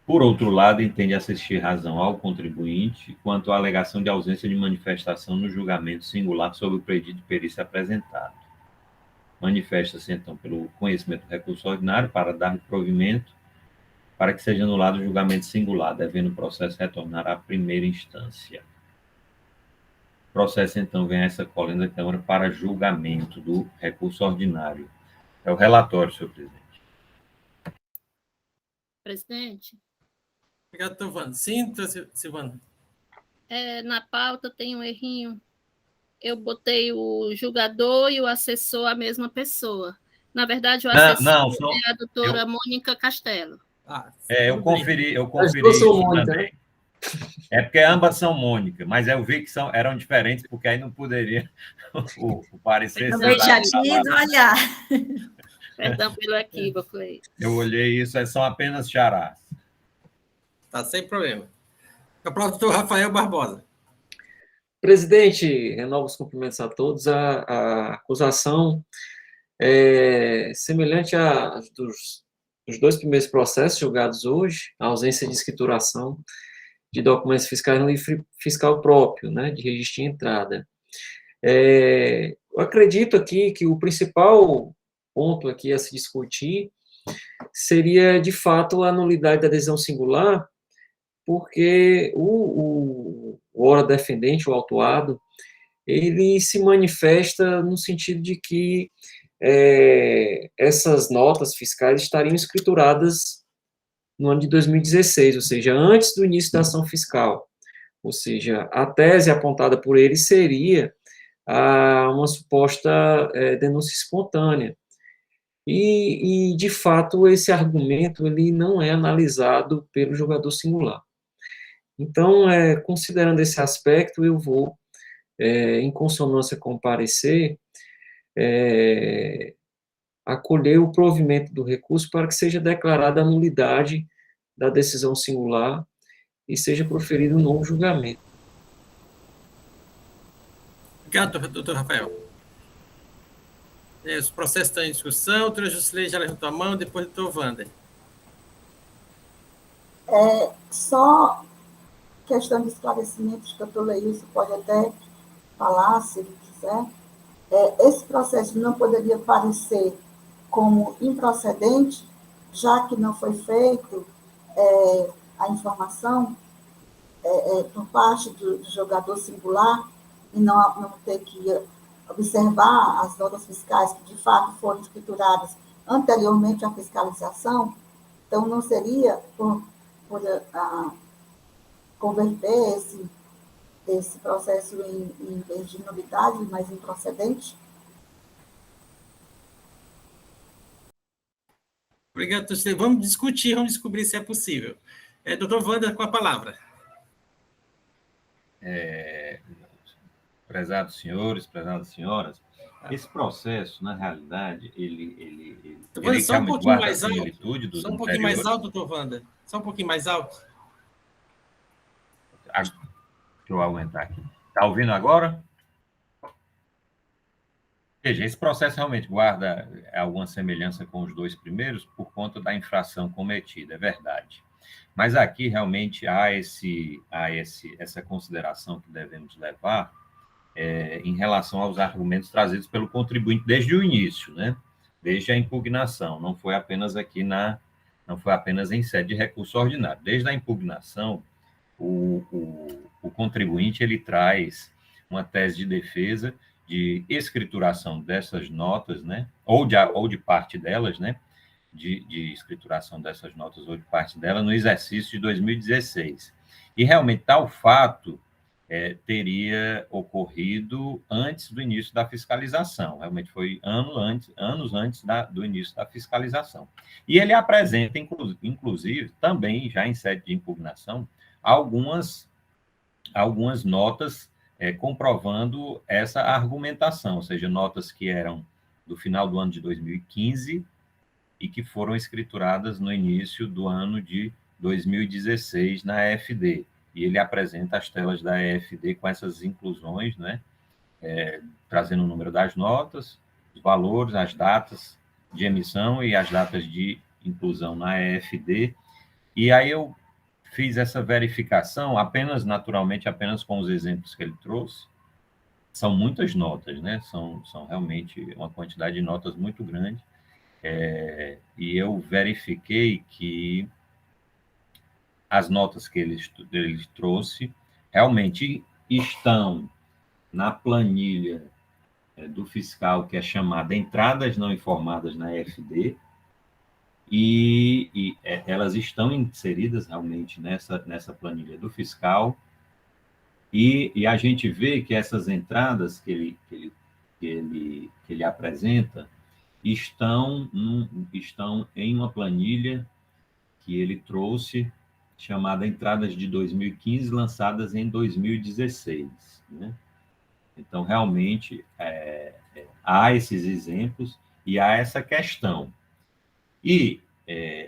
Por outro lado, entende assistir razão ao contribuinte quanto à alegação de ausência de manifestação no julgamento singular sobre o pedido de perícia apresentado. Manifesta-se, então, pelo conhecimento do recurso ordinário para dar provimento para que seja anulado o julgamento singular, devendo o processo retornar à primeira instância. O processo, então, vem a essa colinha da Câmara para julgamento do recurso ordinário. É o relatório, senhor presidente. Presidente. Obrigado, Silvana. Sim, Silvana. Na pauta tem um errinho. Eu botei o julgador e o assessor a mesma pessoa. Na verdade, o assessor é a doutora Mônica Castelo. Eu conferi isso também. É porque ambas são Mônica, mas eu vi que eram diferentes, porque aí não poderia o parecer... Também já tinha ido olhar. Perdão pelo equívoco aí. Eu olhei isso, são apenas charás. Tá, sem problema. A prova do doutor Rafael Barbosa. Presidente, renovo os cumprimentos a todos. A acusação é semelhante dos dois primeiros processos julgados hoje, a ausência de escrituração de documentos fiscais no livro fiscal próprio, né, de registro de entrada. Eu acredito aqui que o principal ponto aqui a se discutir seria, de fato, a nulidade da decisão singular, porque o ora defendente, o autuado, ele se manifesta no sentido de que essas notas fiscais estariam escrituradas no ano de 2016, ou seja, antes do início da ação fiscal. Ou seja, a tese apontada por ele seria uma suposta denúncia espontânea. E, de fato, esse argumento ele não é analisado pelo julgador singular. Então, considerando esse aspecto, eu vou, em consonância com o parecer, acolher o provimento do recurso para que seja declarada a nulidade da decisão singular e seja proferido um novo julgamento. Obrigado, doutor Rafael. Os processos estão em discussão. Doutora Juscelene já levantou a mão, depois o doutor Wander. Só questão de esclarecimentos, que o doutor Leilson pode até falar, se ele quiser. Esse processo não poderia parecer como improcedente, já que não foi feito a informação por parte do jogador singular e não ter que observar as notas fiscais que, de fato, foram escrituradas anteriormente à fiscalização. Então, não seria por converter esse processo em vez de nulidade, mas em procedente? Obrigado, doutor. Vamos discutir, vamos descobrir se é possível. Doutor Wander, com a palavra. Prezados senhores, prezadas senhoras, esse processo, na realidade, ele só um pouquinho mais alto. Só um pouquinho mais alto, doutor Wander. Só um pouquinho mais alto. Deixa eu aumentar aqui. Está ouvindo agora? Veja, esse processo realmente guarda alguma semelhança com os dois primeiros por conta da infração cometida, é verdade. Mas aqui realmente há essa consideração que devemos levar em relação aos argumentos trazidos pelo contribuinte desde o início, né? Desde a impugnação, não foi apenas em sede de recurso ordinário. Desde a impugnação, o contribuinte ele traz uma tese de defesa de escrituração dessas notas, né? ou de parte delas, né? de escrituração dessas notas ou de parte delas no exercício de 2016. E realmente tal fato teria ocorrido antes do início da fiscalização. Realmente foi anos antes do início da fiscalização. E ele apresenta, inclusive, também, já em sede de impugnação, algumas notas comprovando essa argumentação, ou seja, notas que eram do final do ano de 2015 e que foram escrituradas no início do ano de 2016 na EFD. E ele apresenta as telas da EFD com essas inclusões, né? Trazendo o número das notas, os valores, as datas de emissão e as datas de inclusão na EFD. E aí eu fiz essa verificação naturalmente apenas com os exemplos que ele trouxe. São muitas notas, né? São realmente uma quantidade de notas muito grande. E eu verifiquei que as notas que ele trouxe realmente estão na planilha do fiscal, que é chamada Entradas Não Informadas na EFD, e elas estão inseridas realmente nessa planilha do fiscal, e a gente vê que essas entradas que ele apresenta estão em uma planilha que ele trouxe, chamada Entradas de 2015, lançadas em 2016. Né? Então, realmente, há esses exemplos e há essa questão. E,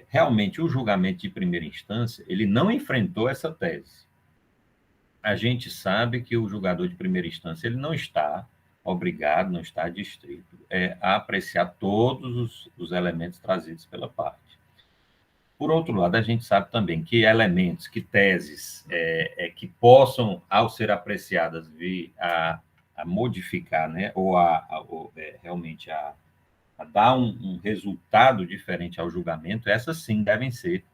realmente, o julgamento de primeira instância, ele não enfrentou essa tese. A gente sabe que o julgador de primeira instância ele não está obrigado, não está distrito a apreciar todos os elementos trazidos pela parte. Por outro lado, a gente sabe também que elementos, que teses que possam, ao ser apreciadas, vir a modificar, né, ou realmente a dar um resultado diferente ao julgamento, essas sim devem ser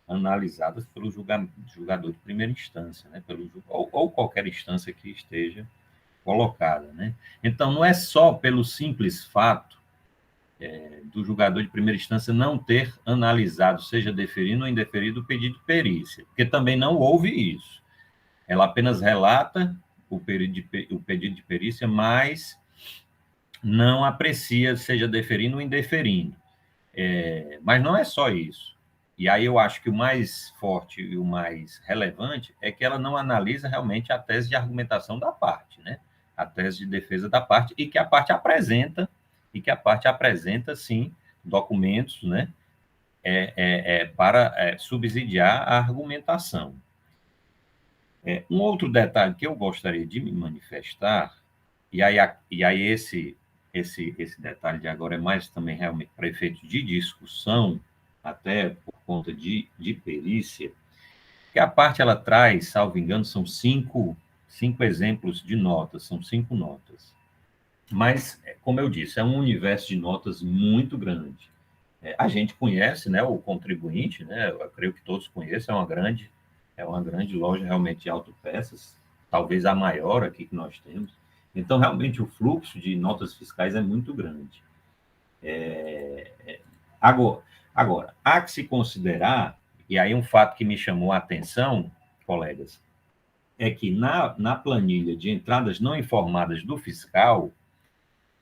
analisadas pelo julgador de primeira instância, né, ou qualquer instância que esteja colocada. Né? Então, não é só pelo simples fato do julgador de primeira instância não ter analisado, seja deferido ou indeferido, o pedido de perícia, porque também não houve isso. Ela apenas relata o pedido de perícia, mas não aprecia, seja deferindo ou indeferindo. Mas não é só isso. E aí eu acho que o mais forte e o mais relevante é que ela não analisa realmente a tese de argumentação da parte, né? A tese de defesa da parte, e que a parte apresenta, sim, documentos, né? Para subsidiar a argumentação. Um outro detalhe que eu gostaria de me manifestar, e aí esse detalhe de agora é mais também realmente para efeito de discussão, até por conta de perícia, que a parte ela traz, salvo engano, são cinco exemplos de notas, são 5 notas. Mas, como eu disse, é um universo de notas muito grande. A gente conhece, né, o contribuinte, né, eu creio que todos conhecem, é uma grande loja realmente de autopeças, talvez a maior aqui que nós temos. Então, realmente, o fluxo de notas fiscais é muito grande. Agora, há que se considerar, e aí um fato que me chamou a atenção, colegas, é que na planilha de entradas não informadas do fiscal,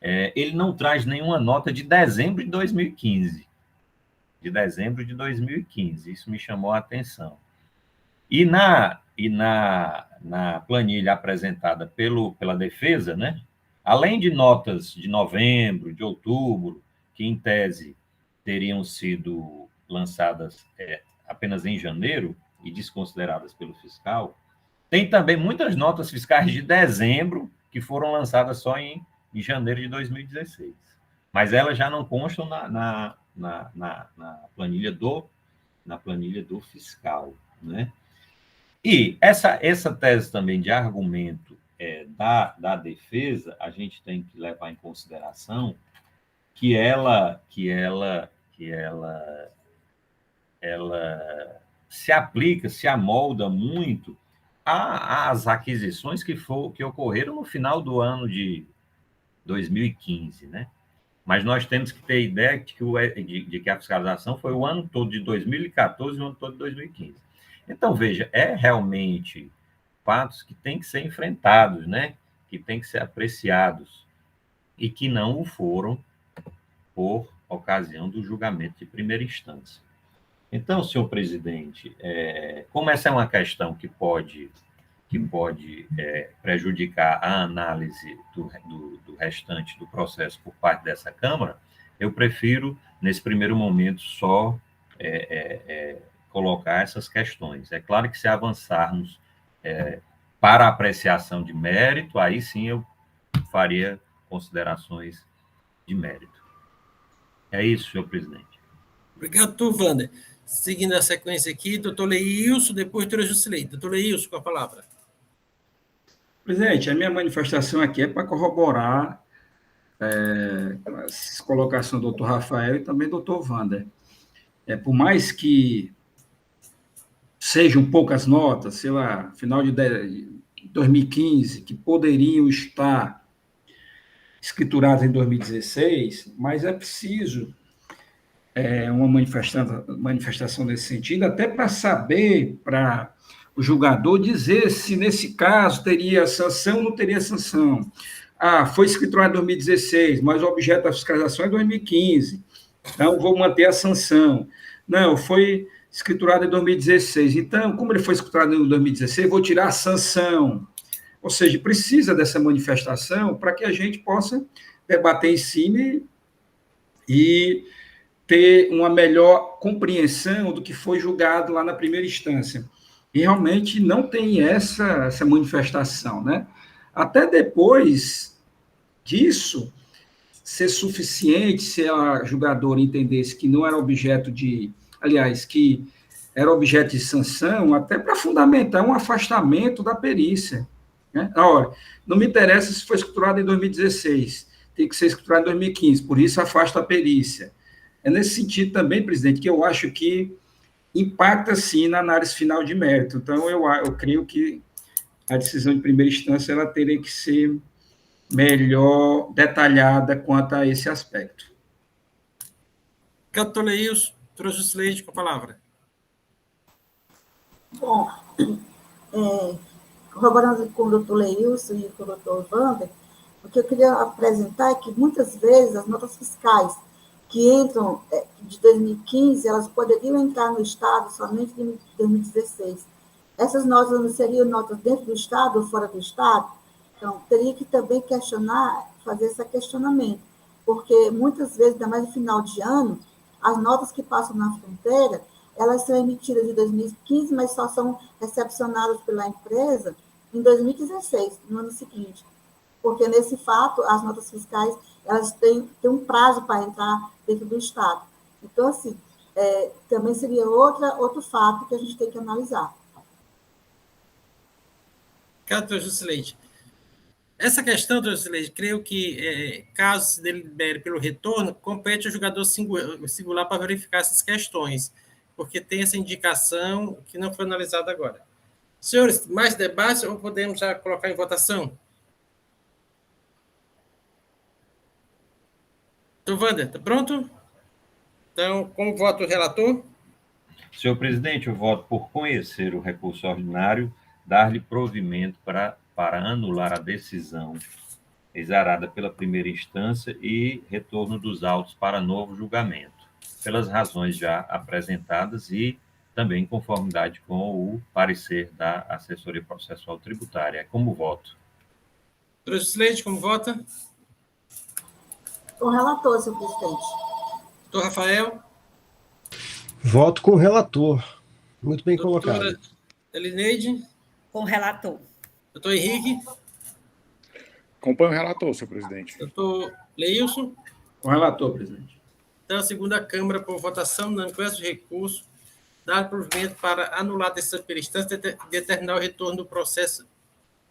ele não traz nenhuma nota de dezembro de 2015. Isso me chamou a atenção. E na planilha apresentada pela defesa, né, além de notas de novembro, de outubro, que em tese teriam sido lançadas apenas em janeiro e desconsideradas pelo fiscal, tem também muitas notas fiscais de dezembro que foram lançadas só em janeiro de 2016. Mas elas já não constam na planilha do fiscal, né? E essa tese também de argumento da defesa, a gente tem que levar em consideração que ela se aplica, se amolda muito às aquisições que ocorreram no final do ano de 2015, né? Mas nós temos que ter ideia de que a fiscalização foi o ano todo de 2014 e o ano todo de 2015. Então, veja, realmente fatos que têm que ser enfrentados, né? Que têm que ser apreciados e que não o foram por ocasião do julgamento de primeira instância. Então, senhor presidente, como essa é uma questão que pode prejudicar a análise do restante do processo por parte dessa Câmara, eu prefiro, nesse primeiro momento, só colocar essas questões. É claro que se avançarmos para a apreciação de mérito, aí sim eu faria considerações de mérito. É isso, senhor presidente. Obrigado, doutor Wander. Seguindo a sequência aqui, doutor Leilson, depois doutora Jusilei. Doutor Leilson, com a palavra. Presidente, a minha manifestação aqui é para corroborar as colocações do doutor Rafael e também do doutor Wander. Por mais que sejam poucas notas, sei lá, final de 2015, que poderiam estar escrituradas em 2016, mas é preciso uma manifestação nesse sentido, até para saber, para o julgador dizer se, nesse caso, teria sanção ou não teria sanção. Foi escriturado em 2016, mas o objeto da fiscalização é 2015, então vou manter a sanção. Não, foi escriturado em 2016, então, como ele foi escriturado em 2016, vou tirar a sanção. Ou seja, precisa dessa manifestação para que a gente possa debater em cima e ter uma melhor compreensão do que foi julgado lá na primeira instância. E realmente não tem essa manifestação, né? Até depois disso ser suficiente, se a julgadora entendesse que não era objeto de... Aliás, que era objeto de sanção, até para fundamentar um afastamento da perícia, né? Ora, não me interessa se foi escriturado em 2016, tem que ser escriturado em 2015, por isso afasta a perícia. É nesse sentido também, presidente, que eu acho que impacta, sim, na análise final de mérito. Então, eu creio que a decisão de primeira instância ela teria que ser melhor detalhada quanto a esse aspecto. Doutor Leilson, trouxe o slide com a palavra. Bom, corroborando com o doutor Leilson e com o doutor Wander, o que eu queria apresentar é que, muitas vezes, as notas fiscais que entram de 2015, elas poderiam entrar no Estado somente em 2016. Essas notas não seriam notas dentro do Estado ou fora do Estado? Então, teria que também fazer esse questionamento, porque muitas vezes, ainda mais no final de ano, as notas que passam na fronteira, elas são emitidas em 2015, mas só são recepcionadas pela empresa em 2016, no ano seguinte. Porque, nesse fato, as notas fiscais elas têm um prazo para entrar dentro do Estado. Então, assim, também seria outro fato que a gente tem que analisar. Doutora Jusileide, essa questão, doutora Jusileide, creio que, caso se delibere pelo retorno, compete ao julgador singular para verificar essas questões, porque tem essa indicação que não foi analisada agora. Senhores, mais debates ou podemos já colocar em votação? Doutor Wander, está pronto? Então, como voto o relator? Senhor presidente, eu voto por conhecer o recurso ordinário, dar-lhe provimento para anular a decisão exarada pela primeira instância e retorno dos autos para novo julgamento, pelas razões já apresentadas e também em conformidade com o parecer da Assessoria Processual Tributária. É como voto. Doutora Jusileide, como vota? O relator, senhor presidente. Doutor Rafael? Voto com o relator. Muito bem colocado. Doutora Elineide? Com o relator. Doutor Henrique? Acompanho o relator, senhor presidente. Doutor Leilson? Com o relator, presidente. Então, a segunda Câmara, por votação, não conhece de recurso, dá provimento para anular a decisão pela instância e determinar o retorno do processo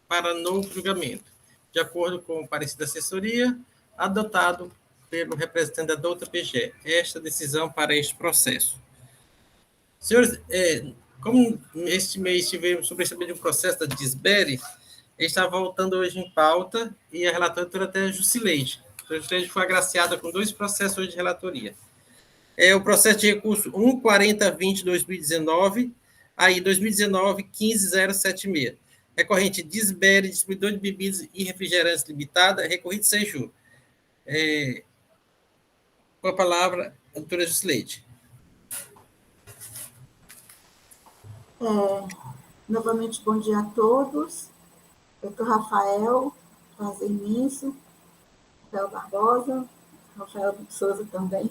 para novo julgamento, de acordo com o parecer da assessoria, adotado pelo representante da doutora PGE. Esta decisão para este processo. Senhores, como este mês tivemos sobre o processo da Disbere, ele está voltando hoje em pauta e a relatora é a doutora Jusileide. A doutora Jusileide foi agraciada com 2 processos hoje de relatoria. O processo de recurso 14020-2019, aí 2019-15076. Recorrente Disbere, distribuidor de bebidas e refrigerantes limitada, recorrido Seju. Com a palavra, a doutora Jusileide. Novamente, bom dia a todos. Doutor Rafael, prazer imenso. Rafael Barbosa, Rafael Souza também.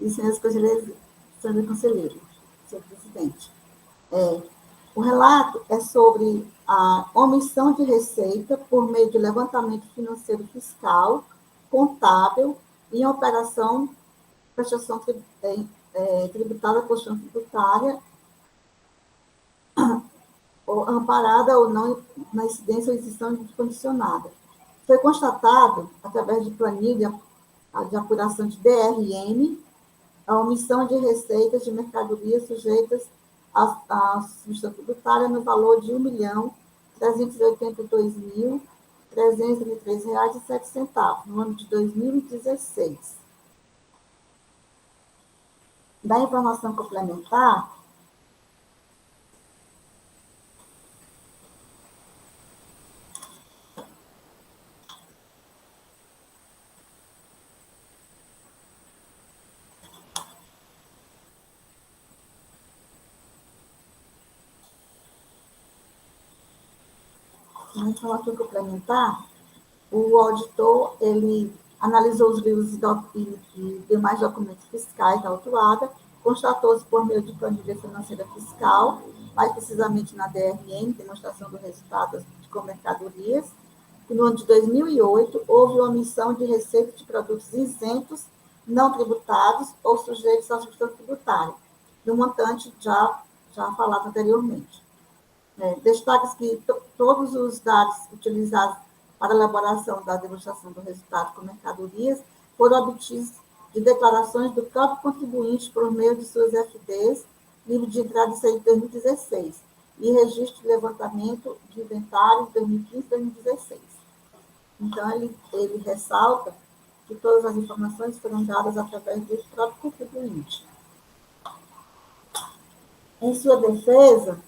E senhores conselheiros, senhor conselheiro, senhor presidente. O relato é sobre a omissão de receita por meio de levantamento financeiro fiscal, contábil e em operação prestação tributária, prestação tributária, ou amparada ou não na incidência ou isenção condicionada. Foi constatado, através de planilha de apuração de DRM, a omissão de receitas de mercadorias sujeitas à substituição tributária no valor de R$ 1.382.333,07, no ano de 2016. Da informação complementar, o auditor, ele analisou os livros e demais documentos fiscais da autuada, constatou-se por meio de planilha financeira fiscal, mais precisamente na DRM, demonstração do resultado de mercadorias, que no ano de 2008 houve omissão de receita de produtos isentos, não tributados ou sujeitos à substituição tributária, no montante já falado anteriormente. Destaca-se que todos os dados utilizados para a elaboração da demonstração do resultado com mercadorias foram obtidos de declarações do próprio contribuinte por meio de suas FDs, livro de entrada e saída de 2016, e registro de levantamento de inventário de 2015 e 2016. Então, ele ressalta que todas as informações foram dadas através do próprio contribuinte. Em sua defesa,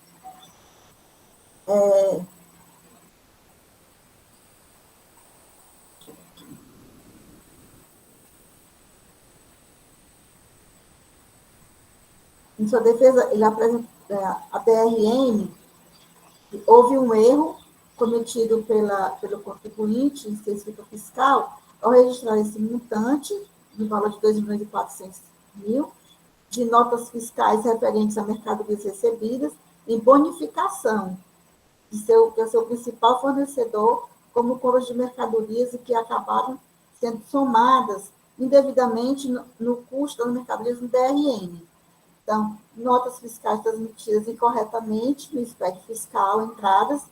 Em sua defesa, ele apresenta a DRM, houve um erro cometido pelo contribuinte em seu escrito fiscal ao registrar esse montante, no valor de 2.400.000, de notas fiscais referentes a mercadorias recebidas em bonificação, que é o seu principal fornecedor, como compras de mercadorias e que acabaram sendo somadas indevidamente no custo das mercadorias no DRM. Então, notas fiscais transmitidas incorretamente no SPEC fiscal, entradas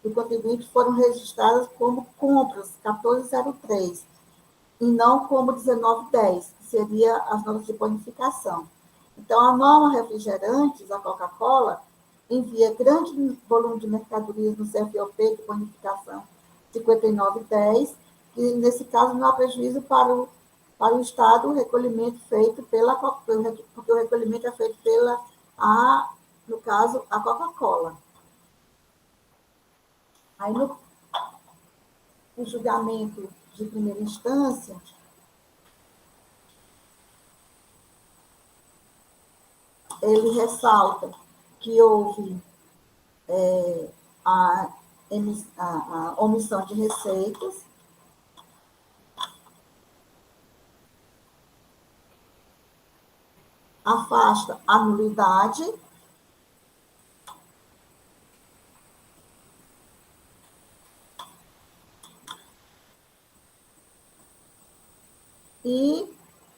do contribuinte foram registradas como compras 1403, e não como 1910, que seria as notas de bonificação. Então, a Norma Refrigerantes, a Coca-Cola, envia grande volume de mercadorias no CFOP de bonificação 5910, e, nesse caso, não há prejuízo para o Estado o recolhimento feito porque o recolhimento é feito no caso, a Coca-Cola. Aí, no julgamento de primeira instância, ele ressalta que houve a omissão de receitas, afasta a nulidade e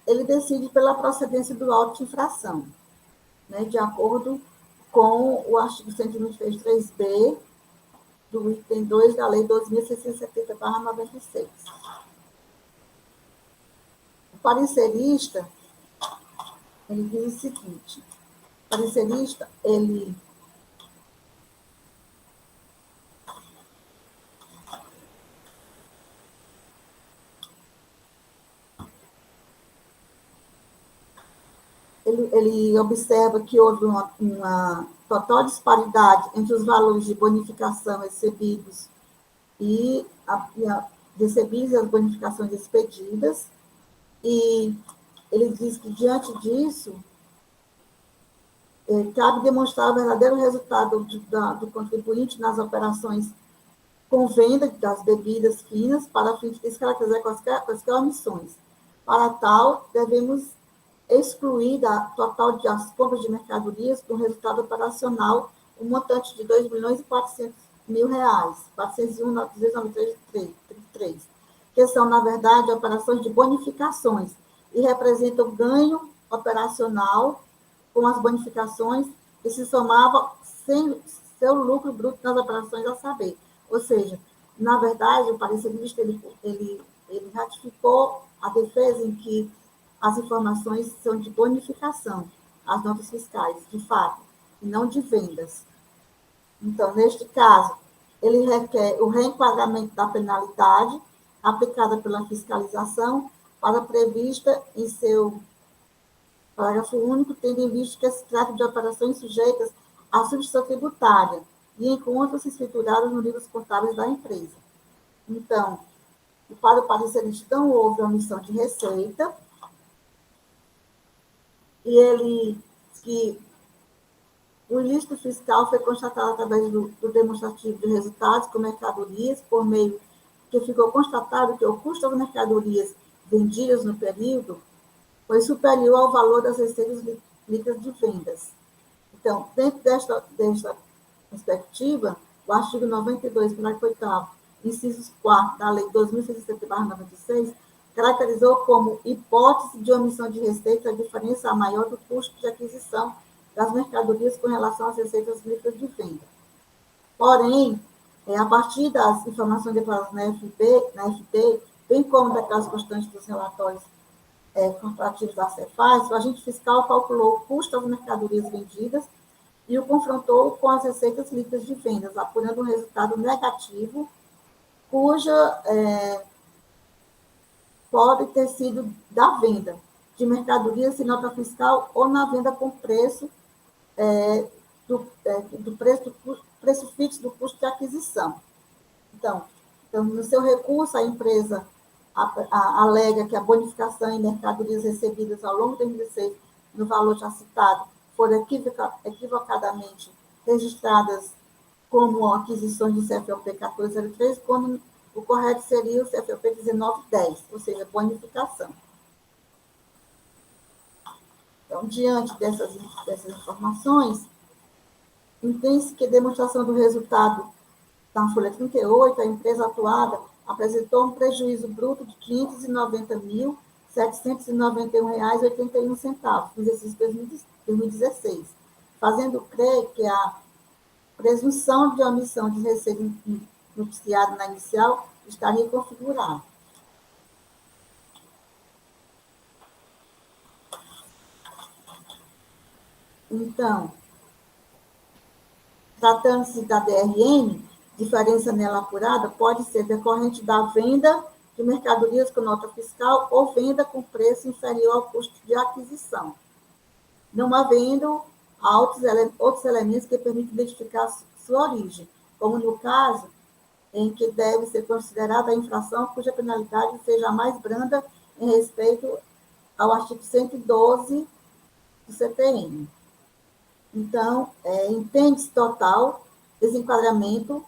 ele decide pela procedência do auto de infração, né, de acordo com o artigo 123b do item 2 da Lei 2.670/96. O parecerista, ele diz o seguinte: o parecerista, ele observa que houve uma total disparidade entre os valores de bonificação recebidos e recebidos e as bonificações expedidas, e ele diz que, diante disso, cabe demonstrar o verdadeiro resultado do contribuinte nas operações com venda das bebidas finas para fim de descaracterizar quaisquer omissões. Para tal, devemos excluir da total das compras de mercadorias do resultado operacional o montante de R$ 2.400.000, 401.933, que são, na verdade, operações de bonificações e representam ganho operacional com as bonificações que se somavam sem seu lucro bruto nas operações a saber. Ou seja, na verdade, o parecerista ele ratificou a defesa em que as informações são de bonificação, as notas fiscais, de fato, e não de vendas. Então, neste caso, ele requer o reenquadramento da penalidade aplicada pela fiscalização para prevista em seu parágrafo único, tendo em vista que se trata de operações sujeitas à substituição tributária e encontram-se escrituradas nos livros contábeis da empresa. Então, para o parecerista, não houve omissão de receita, e ele que o ilícito fiscal foi constatado através do demonstrativo de resultados com mercadorias, por meio que ficou constatado que o custo das mercadorias vendidas no período foi superior ao valor das receitas líquidas de vendas. Então, dentro desta perspectiva, o artigo 92, parágrafo 8º, incisos 4 da Lei 2.670/96, caracterizou como hipótese de omissão de receita a diferença maior do custo de aquisição das mercadorias com relação às receitas líquidas de venda. Porém, a partir das informações declaradas na FD, bem como daquelas constantes dos relatórios corporativos da Cefaz, o agente fiscal calculou o custo das mercadorias vendidas e o confrontou com as receitas líquidas de vendas, apurando um resultado negativo, cuja pode ter sido da venda de mercadorias sem nota fiscal ou na venda com preço preço fixo do custo de aquisição. Então, no seu recurso, a empresa alega que a bonificação em mercadorias recebidas ao longo de 2016, no valor já citado, foram equivocadamente registradas como aquisições de CFOP 1403, quando o correto seria o CFOP 1910, ou seja, bonificação. Então, diante dessas informações, entende-se que a demonstração do resultado na folha 38, a empresa atuada apresentou um prejuízo bruto de R$ 590.791,81 no exercício 2016, fazendo crer que a presunção de omissão de receita noticiada na inicial estaria configurada. Então, tratando-se da DRN, diferença nela apurada pode ser decorrente da venda de mercadorias com nota fiscal ou venda com preço inferior ao custo de aquisição, não havendo outros elementos que permitem identificar sua origem, como no caso em que deve ser considerada a infração cuja penalidade seja mais branda em respeito ao artigo 112 do CPM. Então, entende-se total desenquadramento,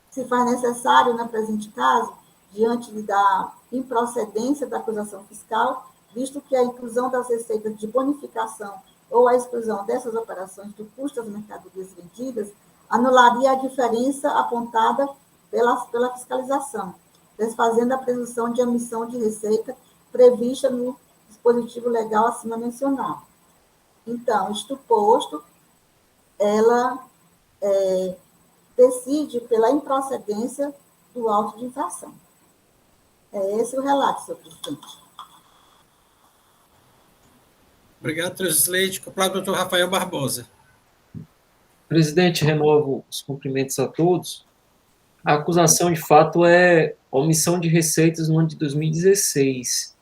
se faz necessário, no presente caso, diante da improcedência da acusação fiscal, visto que a inclusão das receitas de bonificação ou a exclusão dessas operações do custo das mercadorias vendidas anularia a diferença apontada pela fiscalização, desfazendo a presunção de omissão de receita prevista no dispositivo legal acima mencionado. Então, isto posto, ela decide pela improcedência do auto de infração. É esse o relato, senhor presidente. Obrigado, doutor Gisleide. Com a palavra, doutor Rafael Barbosa. Presidente, renovo os cumprimentos a todos. A acusação, de fato, é omissão de receitas no ano de 2016,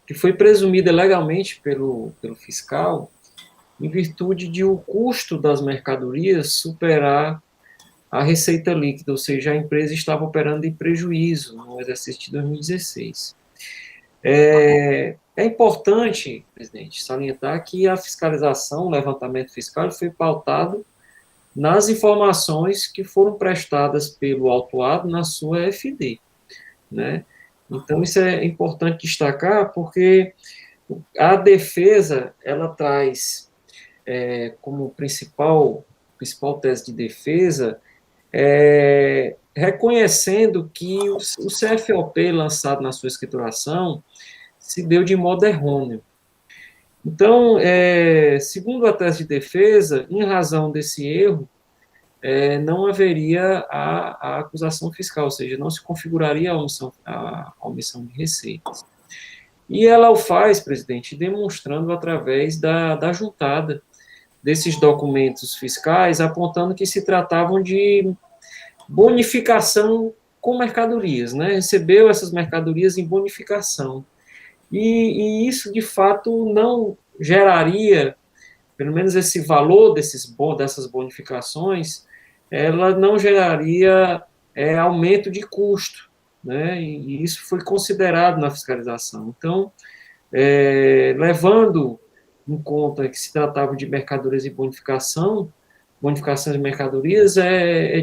que foi presumida legalmente pelo fiscal em virtude de o custo das mercadorias superar a receita líquida, ou seja, a empresa estava operando em prejuízo no exercício de 2016. É importante, presidente, salientar que a fiscalização, o levantamento fiscal, foi pautado nas informações que foram prestadas pelo autuado na sua FD, né? Então, isso é importante destacar, porque a defesa, ela traz como principal tese de defesa, reconhecendo que o CFOP lançado na sua escrituração se deu de modo errôneo. Então, segundo a tese de defesa, em razão desse erro, não haveria a acusação fiscal, ou seja, não se configuraria a omissão de receitas. E ela o faz, presidente, demonstrando através da juntada desses documentos fiscais, apontando que se tratavam de bonificação com mercadorias, né? Recebeu essas mercadorias em bonificação. E isso, de fato, não geraria, pelo menos esse valor dessas bonificações, ela não geraria aumento de custo, né? E isso foi considerado na fiscalização. Então, levando em conta que se tratava de mercadorias e bonificação de mercadorias,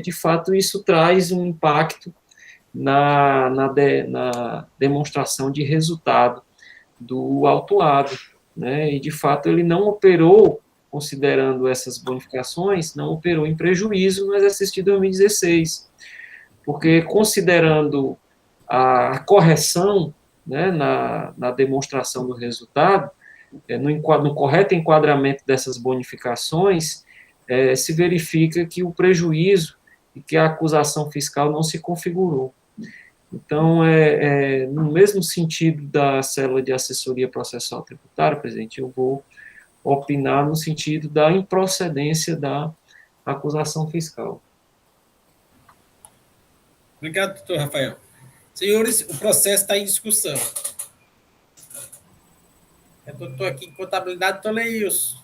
de fato, isso traz um impacto na demonstração de resultado do autuado, né? E, de fato, ele não operou, considerando essas bonificações, não operou em prejuízo no exercício de 2016, porque, considerando a correção, né, na demonstração do resultado, no correto enquadramento dessas bonificações, se verifica que o prejuízo e que a acusação fiscal não se configurou. Então, no mesmo sentido da célula de assessoria processual tributária, presidente, eu vou opinar no sentido da improcedência da acusação fiscal. Obrigado, doutor Rafael. Senhores, o processo está em discussão. Eu estou aqui em contabilidade, estou Leilson.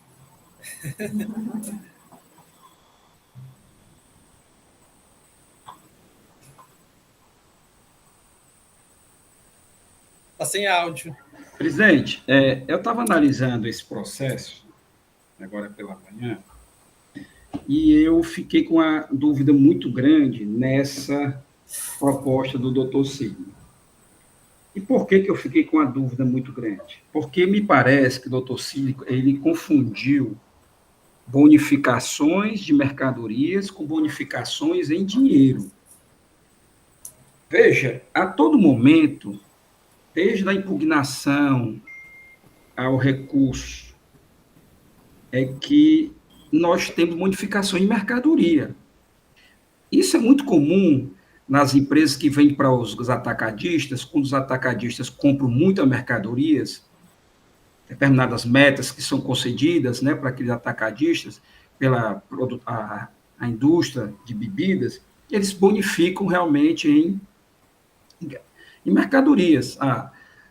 Está sem áudio. Presidente, eu estava analisando esse processo, agora pela manhã, e eu fiquei com uma dúvida muito grande nessa proposta do doutor Sidney. E por que eu fiquei com uma dúvida muito grande? Porque me parece que o doutor Sidney, ele confundiu bonificações de mercadorias com bonificações em dinheiro. Veja, a todo momento, desde a impugnação ao recurso, é que nós temos bonificações em mercadoria. Isso é muito comum nas empresas que vêm para os atacadistas, quando os atacadistas compram muitas mercadorias, determinadas metas que são concedidas, né, para aqueles atacadistas, pela a indústria de bebidas, eles bonificam realmente em mercadorias.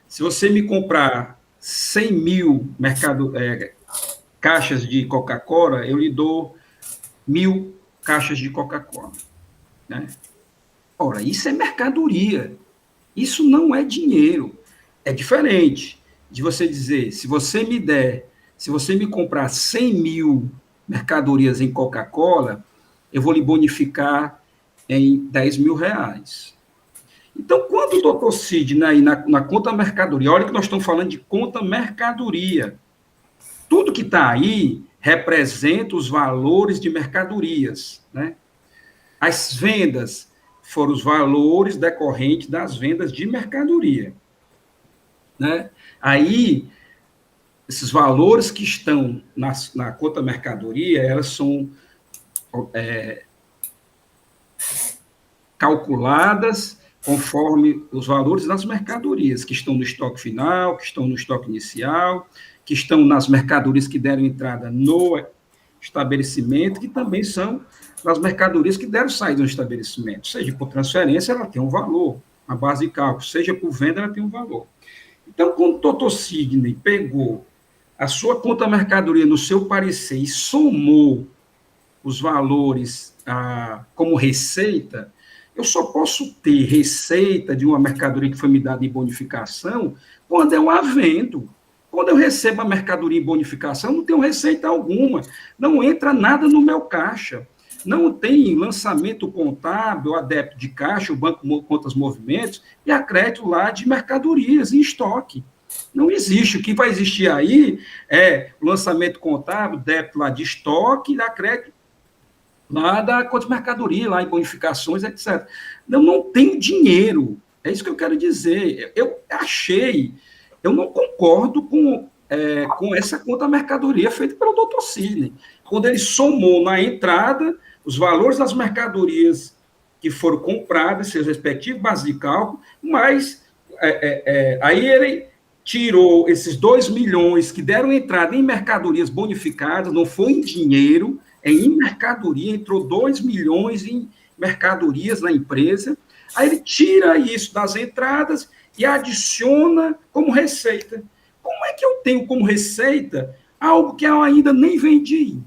Se você me comprar 100 mil caixas de Coca-Cola, eu lhe dou 1.000 caixas de Coca-Cola. Né? Ora, isso é mercadoria. Isso não é dinheiro. É diferente de você dizer, se você me comprar 100 mil mercadorias em Coca-Cola, eu vou lhe bonificar em 10 mil reais. Então, quando o doutor Sidney, na conta mercadoria, olha que nós estamos falando de conta mercadoria, tudo que está aí representa os valores de mercadorias, né? As vendas foram os valores decorrentes das vendas de mercadoria, né? Aí, esses valores que estão na conta mercadoria, elas são calculadas conforme os valores das mercadorias, que estão no estoque final, que estão no estoque inicial, que estão nas mercadorias que deram entrada no estabelecimento, que também são nas mercadorias que deram saída no estabelecimento. Seja por transferência, ela tem um valor, a base de cálculo, seja por venda, ela tem um valor. Então, quando o doutor Sidney pegou a sua conta mercadoria no seu parecer e somou os valores como receita, eu só posso ter receita de uma mercadoria que foi me dada em bonificação quando eu a vendo. Quando eu recebo a mercadoria em bonificação, não tenho receita alguma, não entra nada no meu caixa. Não tem lançamento contábil, a débito de caixa, o banco contas movimentos, e a crédito lá de mercadorias em estoque. Não existe. O que vai existir aí é o lançamento contábil, débito lá de estoque, e a crédito lá da conta de mercadoria, lá em bonificações, etc. Não tem dinheiro. É isso que eu quero dizer. Eu não concordo com essa conta mercadoria feita pelo doutor Sidney. Quando ele somou na entrada os valores das mercadorias que foram compradas, seus respectivos bases de cálculo, mas aí ele tirou esses 2 milhões que deram entrada em mercadorias bonificadas, não foi em dinheiro, em mercadoria, entrou 2 milhões em mercadorias na empresa, aí ele tira isso das entradas e adiciona como receita. Como é que eu tenho como receita algo que eu ainda nem vendi?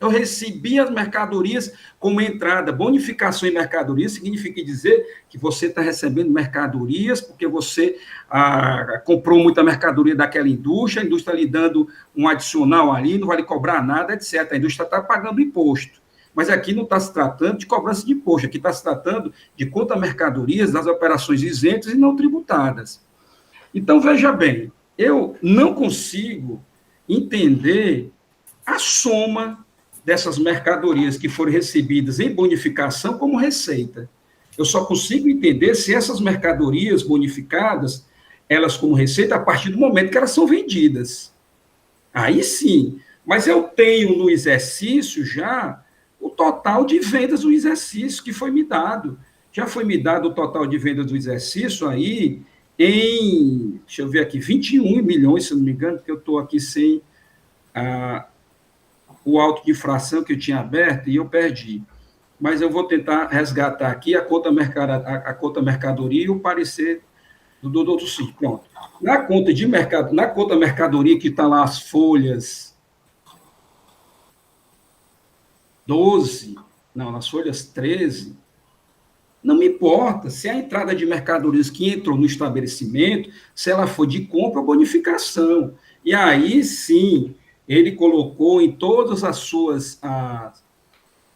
Eu recebi as mercadorias como entrada. Bonificação em mercadorias significa dizer que você está recebendo mercadorias porque você comprou muita mercadoria daquela indústria, a indústria lhe dando um adicional ali, não vai lhe cobrar nada, etc. A indústria está pagando imposto. Mas aqui não está se tratando de cobrança de imposto, aqui está se tratando de conta mercadorias das operações isentas e não tributadas. Então, veja bem, eu não consigo entender a soma dessas mercadorias que foram recebidas em bonificação como receita. Eu só consigo entender se essas mercadorias bonificadas, elas como receita, a partir do momento que elas são vendidas. Aí sim, mas eu tenho no exercício já o total de vendas do exercício que foi me dado. Já foi me dado o total de vendas do exercício aí em, deixa eu ver aqui, 21 milhões, se não me engano, porque eu estou aqui sem o auto de infração que eu tinha aberto e eu perdi. Mas eu vou tentar resgatar aqui a conta mercadoria e o parecer do doutor Sidney. Pronto. Na conta mercadoria que está lá as folhas 12, não, nas folhas 13, Não me importa se a entrada de mercadorias que entrou no estabelecimento, se ela for de compra ou bonificação. E aí, sim, ele colocou em todas as suas...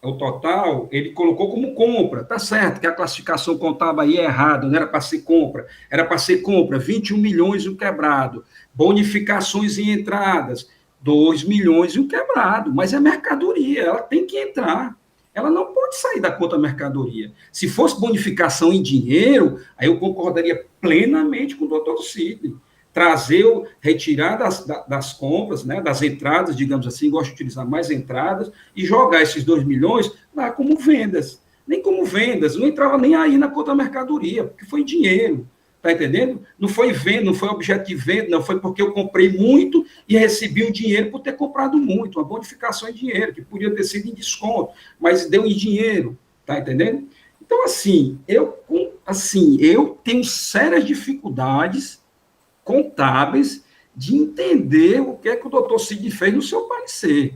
o total, ele colocou como compra. Tá certo que a classificação contábil aí é errada, não era para ser compra. Era para ser compra, 21 milhões e um quebrado. Bonificações em entradas, 2 milhões e um quebrado. Mas é mercadoria, ela tem que entrar. Ela não pode sair da conta mercadoria. Se fosse bonificação em dinheiro, aí eu concordaria plenamente com o doutor Sidney. Retirar das compras, né, das entradas, digamos assim, gosto de utilizar mais entradas, e jogar esses 2 milhões lá como vendas. Nem como vendas, não entrava nem aí na conta mercadoria, porque foi dinheiro. Está entendendo? Não foi venda, não foi objeto de venda, não foi porque eu comprei muito e recebi o dinheiro por ter comprado muito, uma bonificação em dinheiro, que podia ter sido em desconto, mas deu em dinheiro, tá entendendo? Então, assim, eu tenho sérias dificuldades contábeis de entender o que é que o doutor Sidney fez no seu parecer.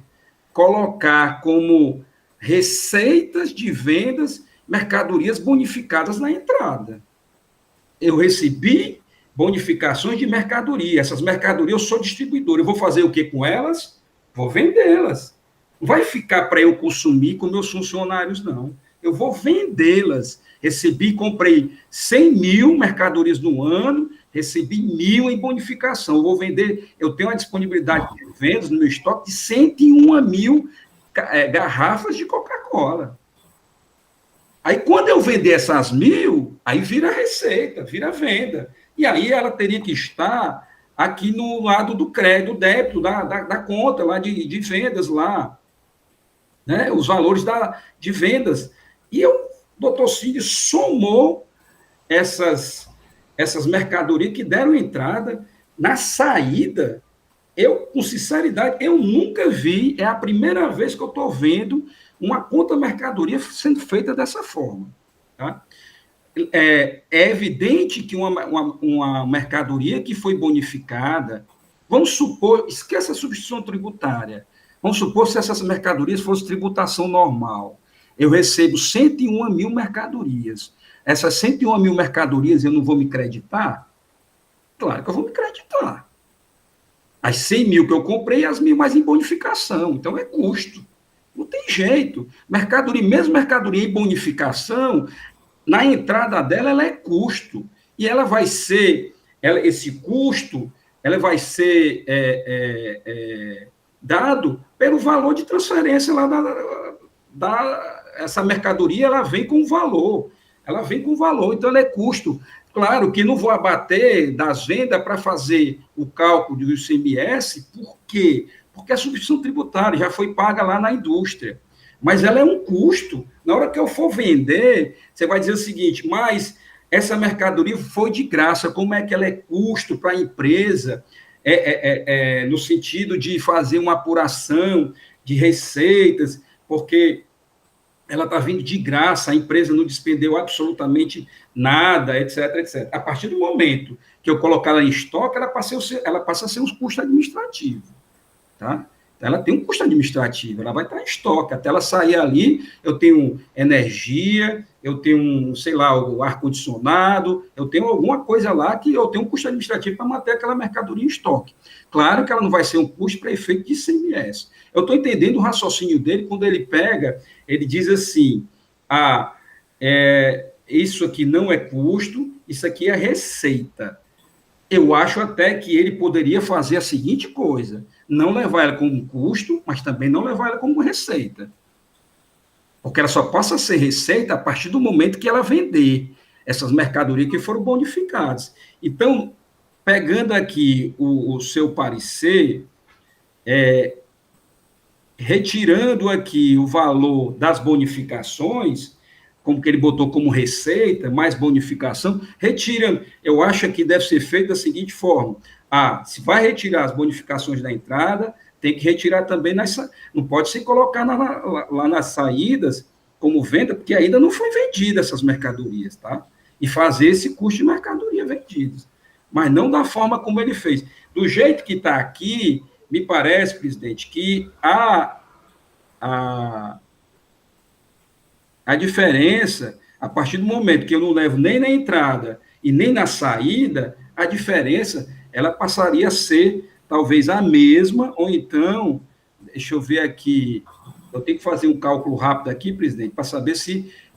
Colocar como receitas de vendas mercadorias bonificadas na entrada. Eu recebi bonificações de mercadoria. Essas mercadorias eu sou distribuidor. Eu vou fazer o que com elas? Vou vendê-las. Não vai ficar para eu consumir com meus funcionários, não. Eu vou vendê-las. Comprei 100 mil mercadorias no ano, recebi 1.000 em bonificação. Eu vou vender, eu tenho uma disponibilidade de vendas no meu estoque de 101 mil garrafas de Coca-Cola. Aí, quando eu vender essas 1.000, aí vira receita, vira venda. E aí ela teria que estar aqui no lado do crédito, do débito, da conta lá de vendas lá, né? Os valores de vendas. E o doutor Sidney somou essas mercadorias que deram entrada. Na saída, com sinceridade, eu nunca vi, é a primeira vez que eu estou vendo uma conta mercadoria sendo feita dessa forma. Tá? É evidente que uma mercadoria que foi bonificada, vamos supor, esqueça a substituição tributária, vamos supor se essas mercadorias fossem tributação normal. Eu recebo 101 mil mercadorias. Essas 101 mil mercadorias eu não vou me creditar? Claro que eu vou me creditar. As 100 mil que eu comprei, as 1.000 mais em bonificação. Então, é custo. Não tem jeito. Mesmo mercadoria em bonificação, na entrada dela, ela é custo. E ela vai ser, esse custo, ela vai ser dado pelo valor de transferência lá essa mercadoria, ela vem com valor. Ela vem com valor, então ela é custo. Claro que não vou abater das vendas para fazer o cálculo do ICMS, por quê? Porque a substituição tributária já foi paga lá na indústria. Mas ela é um custo. Na hora que eu for vender, você vai dizer o seguinte, mas essa mercadoria foi de graça, como é que ela é custo para a empresa, no sentido de fazer uma apuração de receitas, porque ela está vindo de graça, a empresa não despendeu absolutamente nada, etc, etc. A partir do momento que eu colocar ela em estoque, ela passa a ser um custo administrativo. Tá? Então, ela tem um custo administrativo, ela vai estar em estoque. Até ela sair ali, eu tenho energia, eu tenho, sei lá, o ar-condicionado, eu tenho alguma coisa lá que eu tenho um custo administrativo para manter aquela mercadoria em estoque. Claro que ela não vai ser um custo para efeito de ICMS. Eu estou entendendo o raciocínio dele quando ele pega, ele diz assim, isso aqui não é custo, isso aqui é receita. Eu acho até que ele poderia fazer a seguinte coisa, não levar ela como custo, mas também não levar ela como receita. Porque ela só passa a ser receita a partir do momento que ela vender essas mercadorias que foram bonificadas. Então, pegando aqui o seu parecer, retirando aqui o valor das bonificações, como que ele botou como receita, mais bonificação, retirando, eu acho que deve ser feito da seguinte forma, se vai retirar as bonificações da entrada, tem que retirar também, não pode se colocar lá nas saídas como venda, porque ainda não foi vendida essas mercadorias, tá? E fazer esse custo de mercadoria vendidas. Mas não da forma como ele fez. Do jeito que está aqui, me parece, presidente, que a diferença A partir do momento que eu não levo nem na entrada e nem na saída, a diferença ela passaria a ser talvez a mesma, ou então, deixa eu ver aqui, eu tenho que fazer um cálculo rápido aqui, presidente, para saber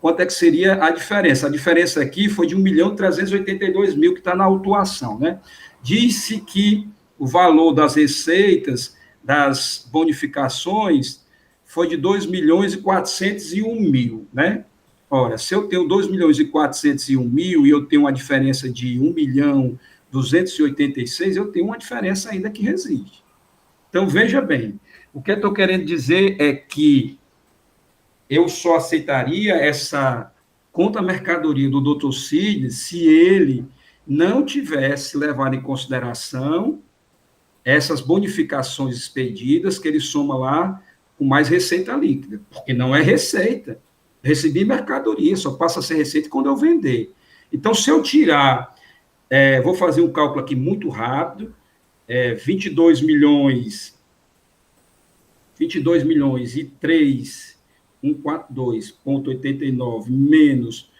quanto é que seria a diferença. A diferença aqui foi de 1.382.000 que está na autuação, né? Disse que o valor das receitas, das bonificações, foi de 2.401.000, né? Ora, se eu tenho 2.401.000 e eu tenho uma diferença de 1.286.000, eu tenho uma diferença ainda que reside. Então, veja bem, o que eu estou querendo dizer é que eu só aceitaria essa conta-mercadoria do Dr. Cid se ele não tivesse levado em consideração essas bonificações expedidas que ele soma lá com mais receita líquida, porque não é receita. Recebi mercadoria, só passa a ser receita quando eu vender. Então, se eu tirar, vou fazer um cálculo aqui muito rápido, 22 milhões e 3.142,89 menos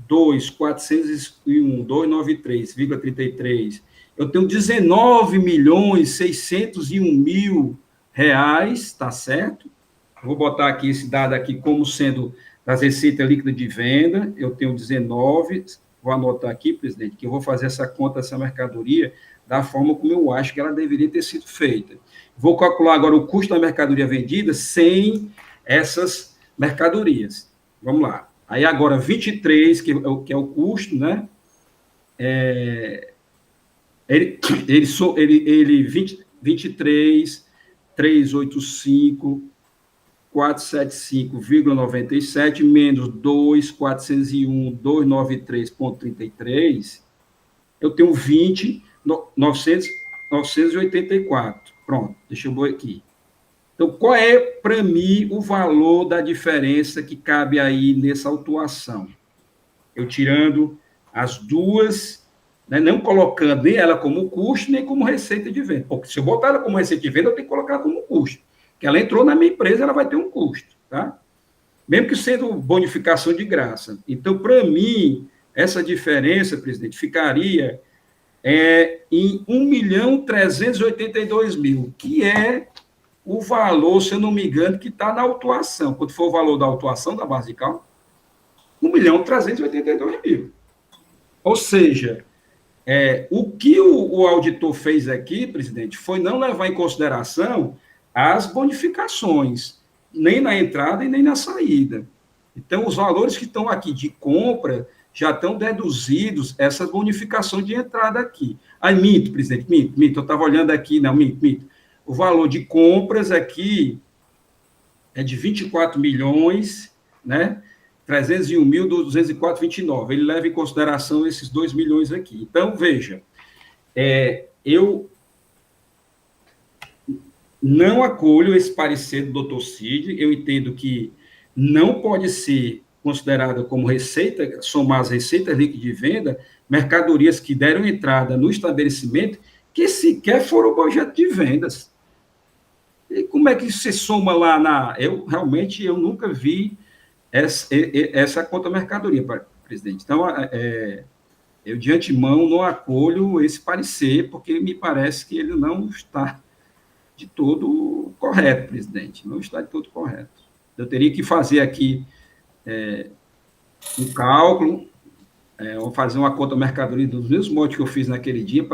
2.401.293,33, eu tenho 19.601.000 reais, tá certo? Vou botar aqui esse dado aqui como sendo das receitas líquidas de venda, eu tenho 19, vou anotar aqui, presidente, que eu vou fazer essa conta, essa mercadoria, da forma como eu acho que ela deveria ter sido feita. Vou calcular agora o custo da mercadoria vendida sem essas mercadorias. Vamos lá. Aí agora 23, que é o custo, né? Ele 23, 385, 475,97 menos 2.401.293,33, eu tenho 20.984. Pronto, deixa eu ver aqui. Então, qual é, para mim, o valor da diferença que cabe aí nessa autuação? Eu tirando as duas, né, não colocando nem ela como custo, nem como receita de venda. Porque se eu botar ela como receita de venda, eu tenho que colocar como custo. Que ela entrou na minha empresa, ela vai ter um custo, tá? Mesmo que sendo bonificação de graça. Então, para mim, essa diferença, presidente, ficaria em 1.382.000, que é o valor, se eu não me engano, que está na autuação. Quanto for o valor da autuação da base de cálculo? 1.382.000. Ou seja, o que o auditor fez aqui, presidente, foi não levar em consideração as bonificações, nem na entrada e nem na saída. Então, os valores que estão aqui de compra já estão deduzidos essas bonificações de entrada aqui. Aí, minto, presidente, minto, eu estava olhando aqui, não, minto. O valor de compras aqui é de 24 milhões, né? 301.204,29. Ele leva em consideração esses 2 milhões aqui. Então, veja, eu não acolho esse parecer do Dr. Cid, eu entendo que não pode ser considerada como receita, somar as receitas líquidas de venda, mercadorias que deram entrada no estabelecimento, que sequer foram objeto de vendas. E como é que se soma lá eu nunca vi essa conta mercadoria, presidente. Então, eu de antemão não acolho esse parecer, porque me parece que ele não está de todo correto, presidente, não está de todo correto. Eu teria que fazer aqui um cálculo, ou fazer uma conta mercadoria dos mesmos modos que eu fiz naquele dia,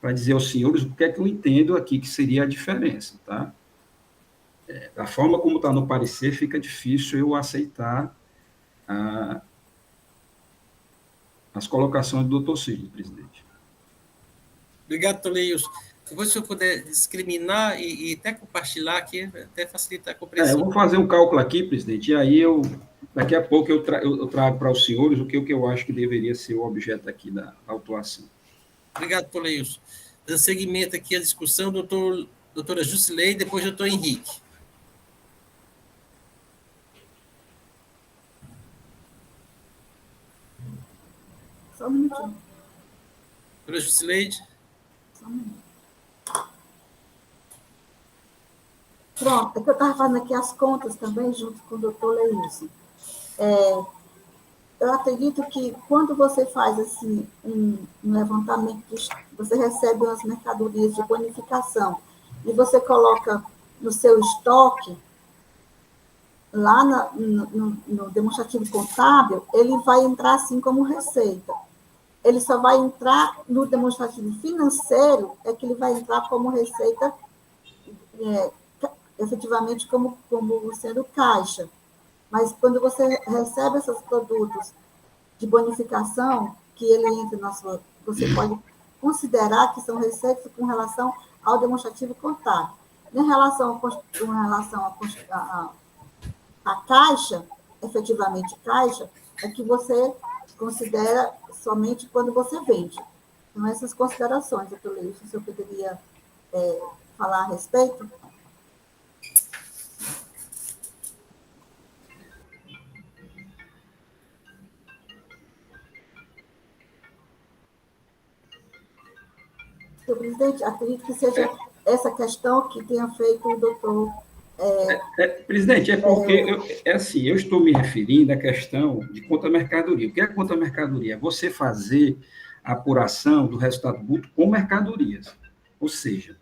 para dizer aos senhores o que é que eu entendo aqui que seria a diferença, tá? Da forma como está no parecer, fica difícil eu aceitar as colocações do Dr. Cid, presidente. Obrigado, Toleios. Se o senhor puder discriminar e até compartilhar aqui, até facilitar a compreensão. Eu vou fazer um cálculo aqui, presidente, e aí daqui a pouco eu trago para os senhores o que eu acho que deveria ser o objeto aqui da autuação. Obrigado, Toleios. Dando seguimento aqui à discussão, doutora Jusilei, depois doutor Henrique. Só um minutinho. Doutora Jusileide. Só um minuto. Pronto, é que eu estava fazendo aqui as contas também, junto com o doutor Leilson. eu acredito que quando você faz assim, um levantamento, você recebe umas mercadorias de bonificação e você coloca no seu estoque, lá no demonstrativo contábil, ele vai entrar assim como receita. Ele só vai entrar no demonstrativo financeiro, é que ele vai entrar como receita, efetivamente como sendo caixa. Mas quando você recebe esses produtos de bonificação, que ele entra na sua... Você pode considerar que são receitas com relação ao demonstrativo contábil. Em relação à caixa, efetivamente caixa, é que você considera somente quando você vende. Então, essas considerações, doutor Leite, se eu poderia falar a respeito? Senhor presidente, acredito que seja essa questão que tenha feito o doutor... presidente, porque eu estou me referindo à questão de conta-mercadoria. O que é conta-mercadoria? É você fazer a apuração do resultado bruto com mercadorias. Ou seja,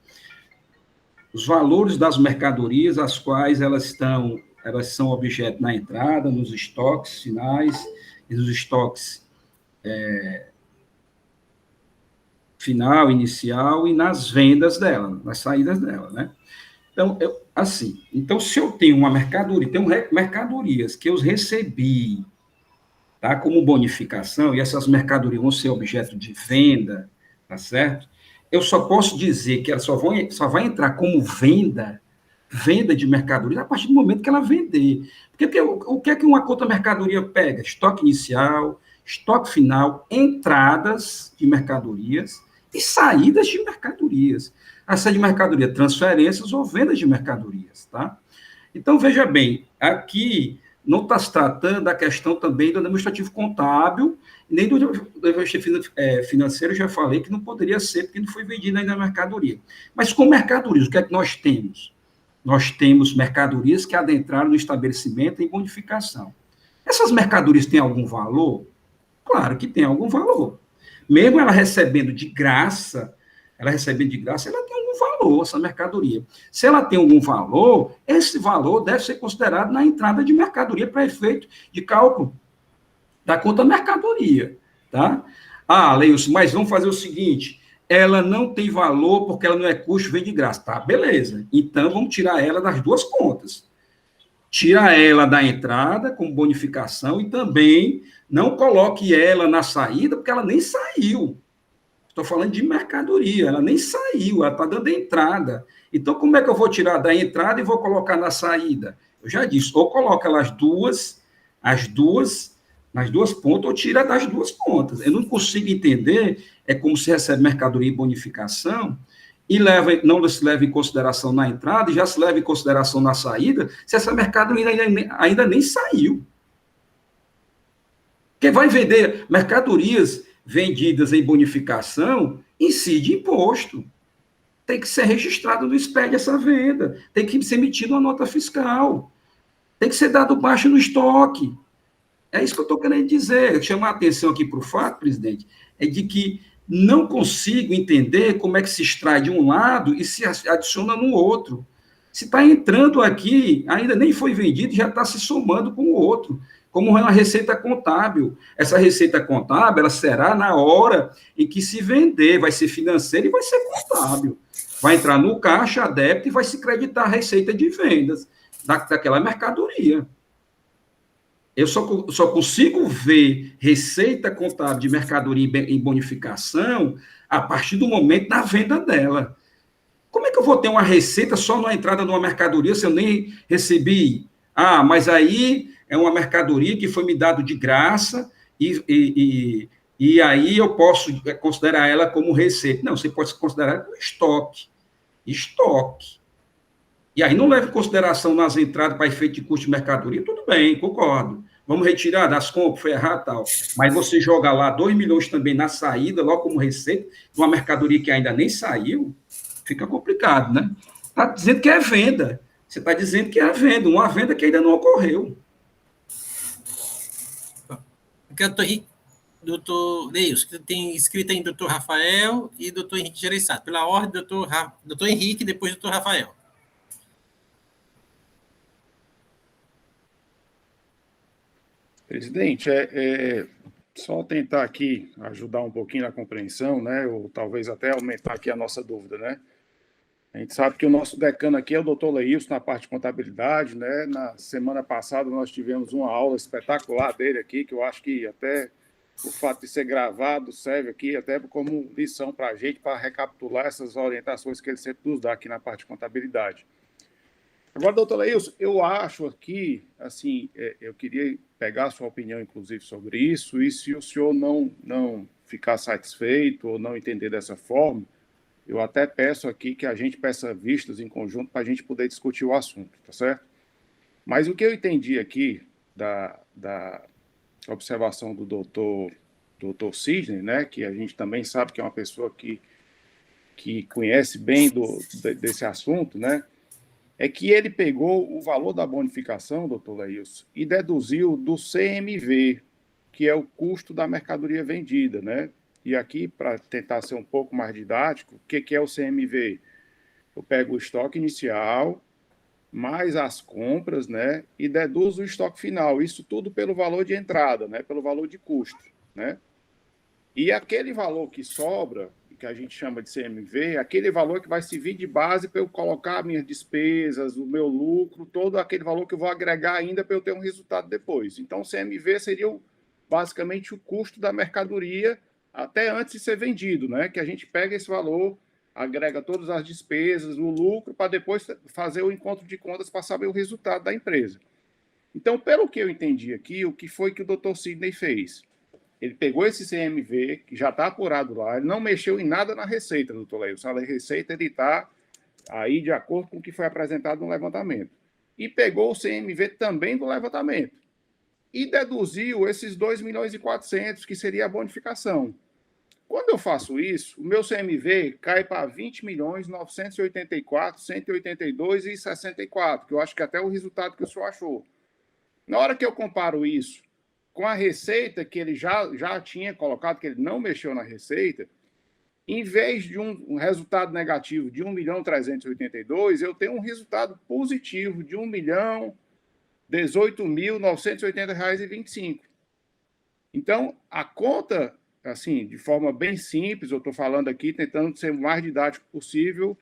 os valores das mercadorias, as quais elas são objeto na entrada, nos estoques finais, e nos estoques final, inicial, e nas vendas dela, nas saídas dela, né? Então, se eu tenho uma mercadoria, tenho mercadorias que eu recebi, tá, como bonificação, e essas mercadorias vão ser objeto de venda, tá certo? Eu só posso dizer que ela só vai entrar como venda de mercadoria a partir do momento que ela vender. Porque o que é que uma conta mercadoria pega? Estoque inicial, estoque final, entradas de mercadorias e saídas de mercadorias. A saída de mercadoria, transferências ou vendas de mercadorias, tá? Então, veja bem, aqui não está se tratando da questão também do administrativo contábil, nem do administrativo financeiro, já falei que não poderia ser, porque não foi vendida ainda a mercadoria. Mas com mercadorias, o que é que nós temos? Nós temos mercadorias que adentraram no estabelecimento em bonificação. Essas mercadorias têm algum valor? Claro que tem algum valor. Mesmo ela recebendo de graça, ela tem algum valor, essa mercadoria. Se ela tem algum valor, esse valor deve ser considerado na entrada de mercadoria para efeito de cálculo da conta mercadoria, tá? Leilson, mas vamos fazer o seguinte, ela não tem valor porque ela não é custo, vem de graça. Tá, beleza. Então, vamos tirar ela das duas contas. Tira ela da entrada como bonificação e também não coloque ela na saída porque ela nem saiu. Estou falando de mercadoria, ela nem saiu, ela está dando entrada. Então, como é que eu vou tirar da entrada e vou colocar na saída? Eu já disse, ou coloca ela nas duas pontas, ou tira das duas pontas. Eu não consigo entender, é como se recebe mercadoria e bonificação, e não se leva em consideração na entrada, e já se leva em consideração na saída, se essa mercadoria ainda nem saiu. Quem vai vender mercadorias vendidas em bonificação, incide imposto. Tem que ser registrado no SPED essa venda, tem que ser emitida uma nota fiscal, tem que ser dado baixo no estoque. É isso que eu estou querendo dizer. Chamar a atenção aqui para o fato, presidente, é de que não consigo entender como é que se extrai de um lado e se adiciona no outro. Se está entrando aqui, ainda nem foi vendido, já está se somando com o outro, como uma receita contábil. Essa receita contábil, ela será na hora em que se vender, vai ser financeira e vai ser contábil. Vai entrar no caixa, débito, e vai se creditar a receita de vendas daquela mercadoria. Eu só consigo ver receita contábil de mercadoria em bonificação a partir do momento da venda dela. Como é que eu vou ter uma receita só na entrada de uma mercadoria se eu nem recebi? Mas aí é uma mercadoria que foi me dado de graça e aí eu posso considerar ela como receita. Não, você pode considerar ela como estoque. E aí não leva em consideração nas entradas para efeito de custo de mercadoria, tudo bem, concordo. Vamos retirar das compras, foi errado tal. Mas você joga lá 2 milhões também na saída, logo como receita, de uma mercadoria que ainda nem saiu, fica complicado, né? Está dizendo que é venda. Você está dizendo que é venda, uma venda que ainda não ocorreu. Porque doutor Neils, que tem escrito aí doutor Rafael e doutor Henrique Gereissati. Pela ordem, doutor Henrique, depois doutor Rafael. Presidente, só tentar aqui ajudar um pouquinho na compreensão, né? Ou talvez até aumentar aqui a nossa dúvida, né? A gente sabe que o nosso decano aqui é o doutor Leilson, na parte de contabilidade, né? Na semana passada nós tivemos uma aula espetacular dele aqui, que eu acho que até o fato de ser gravado serve aqui até como lição para a gente, para recapitular essas orientações que ele sempre nos dá aqui na parte de contabilidade. Agora, doutor Leilson, eu acho aqui, assim, eu queria pegar a sua opinião, inclusive, sobre isso, e se o senhor não ficar satisfeito ou não entender dessa forma, eu até peço aqui que a gente peça vistas em conjunto para a gente poder discutir o assunto, tá certo? Mas o que eu entendi aqui da observação do doutor Sidney, né, que a gente também sabe que é uma pessoa que conhece bem desse assunto, né, é que ele pegou o valor da bonificação, doutor Leilson, e deduziu do CMV, que é o custo da mercadoria vendida, né? E aqui, para tentar ser um pouco mais didático, o que é o CMV? Eu pego o estoque inicial, mais as compras, né? E deduzo o estoque final. Isso tudo pelo valor de entrada, né? Pelo valor de custo, né? E aquele valor que sobra, que a gente chama de CMV, aquele valor que vai servir de base para eu colocar minhas despesas, o meu lucro, todo aquele valor que eu vou agregar ainda para eu ter um resultado depois. Então, o CMV seria basicamente o custo da mercadoria até antes de ser vendido, né? Que a gente pega esse valor, agrega todas as despesas, o lucro, para depois fazer o encontro de contas para saber o resultado da empresa. Então, pelo que eu entendi aqui, o que foi que o Dr. Sidney fez? Ele pegou esse CMV, que já está apurado lá, ele não mexeu em nada na receita, doutor Leilson. A receita ele está aí de acordo com o que foi apresentado no levantamento. E pegou o CMV também do levantamento. E deduziu esses 2.400.000, que seria a bonificação. Quando eu faço isso, o meu CMV cai para 20.984.182,64, que eu acho que até o resultado que o senhor achou. Na hora que eu comparo isso com a receita que ele já tinha colocado, que ele não mexeu na receita, em vez de um resultado negativo de 1.382.000, eu tenho um resultado positivo de R$1.018.980,25. Então, a conta, assim, de forma bem simples, eu estou falando aqui, tentando ser o mais didático possível,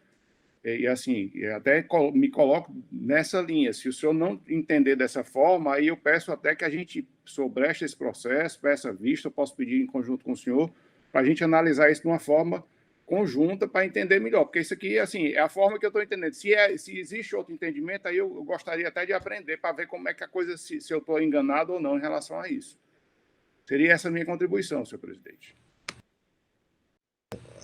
e assim, até me coloco nessa linha. Se o senhor não entender dessa forma, aí eu peço até que a gente sobreche esse processo, peça vista, eu posso pedir em conjunto com o senhor, para a gente analisar isso de uma forma conjunta para entender melhor, porque isso aqui, assim, é a forma que eu estou entendendo. Se existe outro entendimento, aí eu gostaria até de aprender para ver como é que a coisa, se eu estou enganado ou não em relação a isso. Seria essa a minha contribuição, senhor presidente.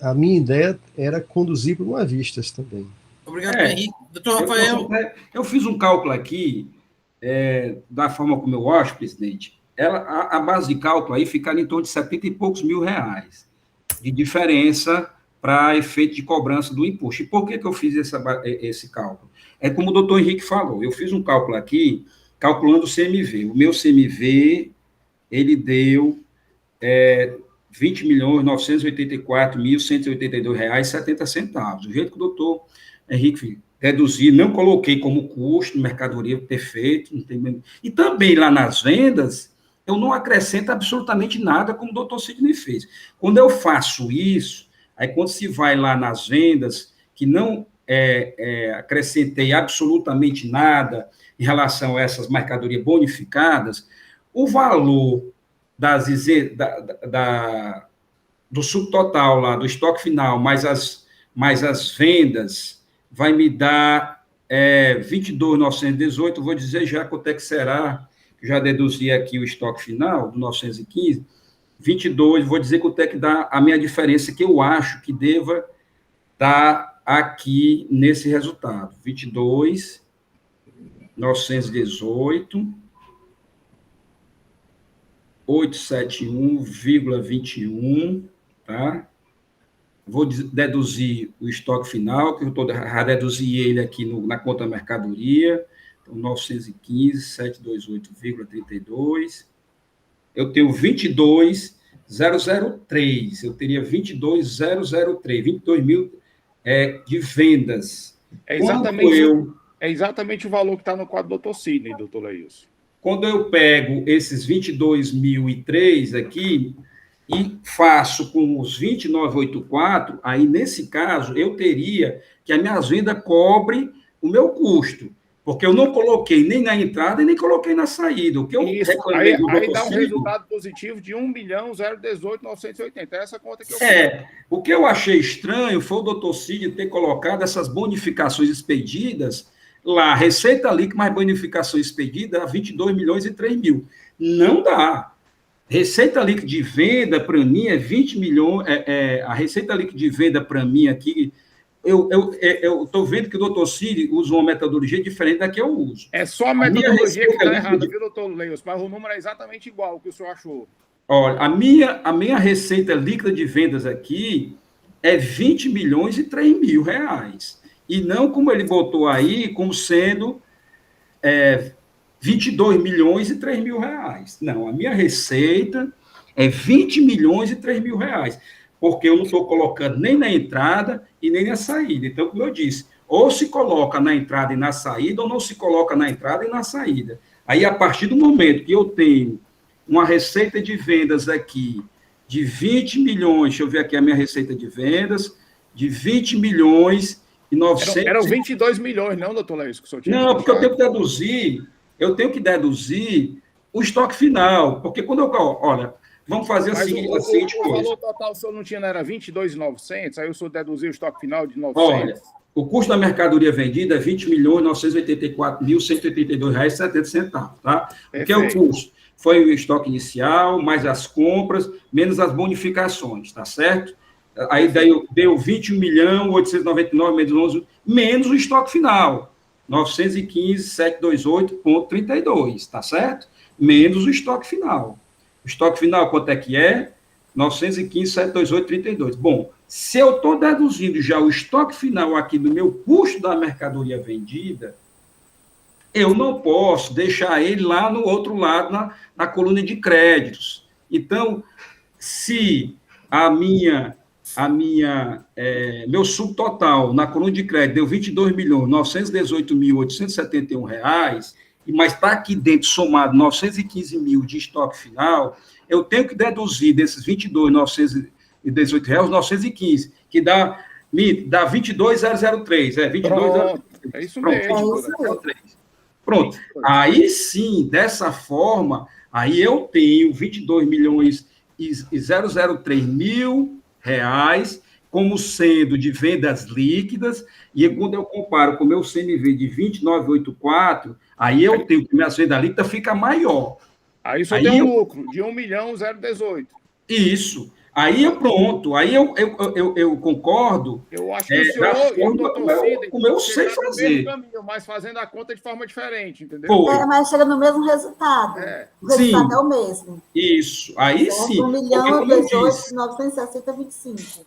A minha ideia era conduzir para uma vistas também. Obrigado, Henrique. Doutor Rafael. Eu fiz um cálculo aqui, da forma como eu acho, presidente. A base de cálculo aí ficaria em torno de 70 e poucos mil reais de diferença para efeito de cobrança do imposto. E por que eu fiz esse cálculo? É como o doutor Henrique falou, eu fiz um cálculo aqui, calculando o CMV. O meu CMV, ele deu R$20.984.182,70. Do jeito que o doutor Henrique reduzir, não coloquei como custo, mercadoria perfeito. E também lá nas vendas, eu não acrescento absolutamente nada, como o doutor Sidney fez. Quando eu faço isso, aí quando se vai lá nas vendas, que não acrescentei absolutamente nada em relação a essas mercadorias bonificadas, o valor do subtotal lá, do estoque final, mais as vendas, vai me dar 22.918, vou dizer já quanto é que será, já deduzi aqui o estoque final, do 915, 22, vou dizer quanto é que dá a minha diferença, que eu acho que deva dar aqui nesse resultado, 22.918, 871,21, tá? Vou deduzir o estoque final, que eu já deduzi ele aqui na conta mercadoria, então 915, 728,32, eu tenho 22.003, eu teria 22.003, 22 mil de vendas. É exatamente o valor que está no quadro do Dr. Sidney, doutor Leilson. Quando eu pego esses 22.003 aqui e faço com os 29.84, aí, nesse caso, eu teria que a minha venda cobre o meu custo, porque eu não coloquei nem na entrada e nem coloquei na saída. O que eu reclamei do aí dá um resultado positivo de 1.018.980. É essa conta que eu fiz. O que eu achei estranho foi o doutor Cid ter colocado essas bonificações expedidas lá, receita líquida mais bonificação expedida, 22 milhões e 3 mil. Não dá. Receita líquida de venda, para mim, é 20 milhões. A receita líquida de venda, para mim, aqui, eu estou vendo que o doutor Cid usa uma metodologia diferente da que eu uso. É só a metodologia que está errada, viu, doutor Leilson? Mas o número é exatamente igual ao que o senhor achou. Olha, a minha receita líquida de vendas aqui é 20 milhões e 3 mil reais. E não como ele botou aí, como sendo 22 milhões e 3 mil reais. Não, a minha receita é 20 milhões e 3 mil reais, porque eu não estou colocando nem na entrada e nem na saída. Então, como eu disse, ou se coloca na entrada e na saída, ou não se coloca na entrada e na saída. Aí, a partir do momento que eu tenho uma receita de vendas aqui de 20 milhões, deixa eu ver aqui a minha receita de vendas, de 20 milhões e 900... Eram 22 milhões, não, doutor Leilson? Que o senhor tinha não, porque eu tenho que deduzir o estoque final, porque quando eu... Olha, vamos fazer a seguinte coisa. O valor total o senhor não tinha, não era 22.900, aí o senhor deduziu o estoque final de 900. Olha, o custo da mercadoria vendida é 20.984.182,70 R$70, tá? O que é o custo? Foi o estoque inicial, mais as compras, menos as bonificações, tá certo? Aí deu 21.899.011, menos o estoque final, 915.728,32, tá certo? Menos o estoque final. O estoque final, quanto é que é? 915.728,32. Bom, se eu estou deduzindo já o estoque final aqui do meu custo da mercadoria vendida, eu não posso deixar ele lá no outro lado, na coluna de créditos. Então, se meu subtotal na coluna de crédito deu 22.918.871 reais, mas está aqui dentro somado 915 mil de estoque final, eu tenho que deduzir desses 22.918 reais, 915, que dá 22.003, 22.003. É isso mesmo. Pronto. Aí sim, dessa forma, aí eu tenho 22.003 mil reais como sendo de vendas líquidas, e quando eu comparo com o meu CMV de 29.84, aí eu tenho que minha venda líquida fica maior. Aí só tem um lucro de 1.018. Isso. Aí pronto, aí eu concordo. Eu acho que o senhor e o doutor Sidney, como eu sei fazer. Caminho, mas fazendo a conta de forma diferente, entendeu? Mas chega no mesmo resultado. O resultado é o mesmo. Isso, aí sim. 1.018.960,25.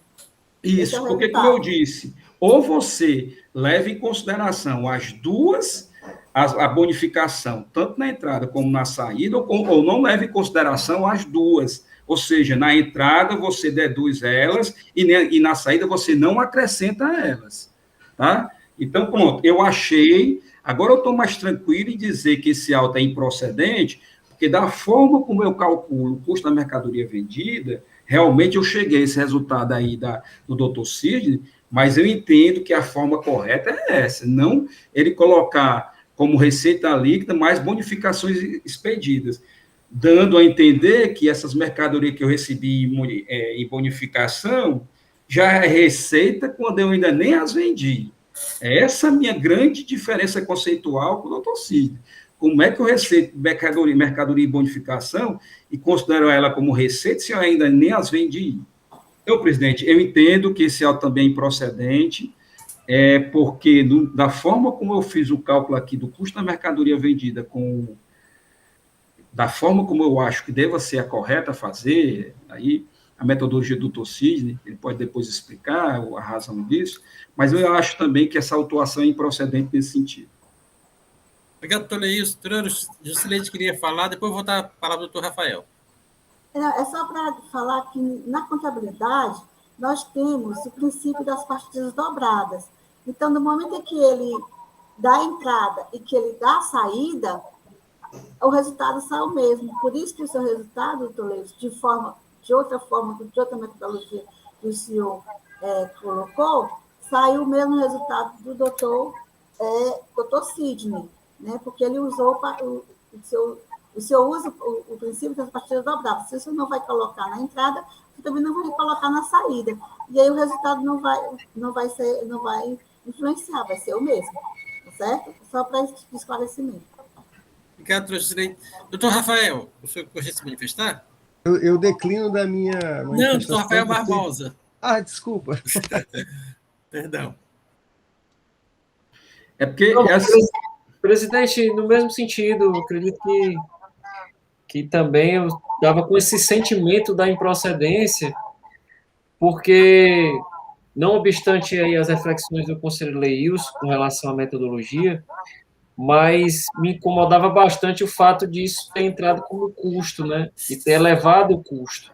Isso, porque como eu disse, ou você leva em consideração as duas, a bonificação, tanto na entrada como na saída, ou não leva em consideração as duas. Ou seja, na entrada você deduz elas e na saída você não acrescenta elas. Tá? Então, pronto, eu achei. Agora eu estou mais tranquilo em dizer que esse auto é improcedente, porque da forma como eu calculo o custo da mercadoria vendida, realmente eu cheguei a esse resultado aí do Dr. Sidney, mas eu entendo que a forma correta é essa, não ele colocar como receita líquida mais bonificações expedidas, dando a entender que essas mercadorias que eu recebi em bonificação já é receita quando eu ainda nem as vendi. Essa é a minha grande diferença conceitual com o doutor Sidney. Como é que eu recebo mercadoria em bonificação e considero ela como receita se eu ainda nem as vendi? Então, presidente, eu entendo que esse auto também é improcedente, porque da forma como eu fiz o cálculo aqui do custo da mercadoria vendida da forma como eu acho que deva ser a correta a fazer, aí a metodologia do Dr. Sidney, ele pode depois explicar a razão disso, mas eu acho também que essa autuação é improcedente nesse sentido. Obrigado, doutor Leilson. Doutor Juscelino queria falar, depois eu vou dar a palavra ao doutor Rafael. É só para falar que na contabilidade nós temos o princípio das partidas dobradas. Então, no momento em que ele dá a entrada e que ele dá a saída, o resultado sai o mesmo. Por isso que o seu resultado, doutor Leis, de outra metodologia que o senhor colocou, saiu o mesmo resultado do doutor Sidney, né? Porque ele usou o senhor usa o princípio das partidas dobradas. Se o senhor não vai colocar na entrada, você também não vai colocar na saída. E aí o resultado não vai influenciar, vai ser o mesmo. Tá certo? Só para esclarecimento. Obrigado, doutor. Doutor Rafael, o senhor gostaria de se manifestar? Eu declino da minha Não, doutor Rafael Barbosa. Desculpa. Perdão. É porque... Presidente, no mesmo sentido, acredito que também eu estava com esse sentimento da improcedência, porque, não obstante aí as reflexões do conselheiro Leilson com relação à metodologia, mas me incomodava bastante o fato disso ter entrado como custo, né? E ter elevado o custo,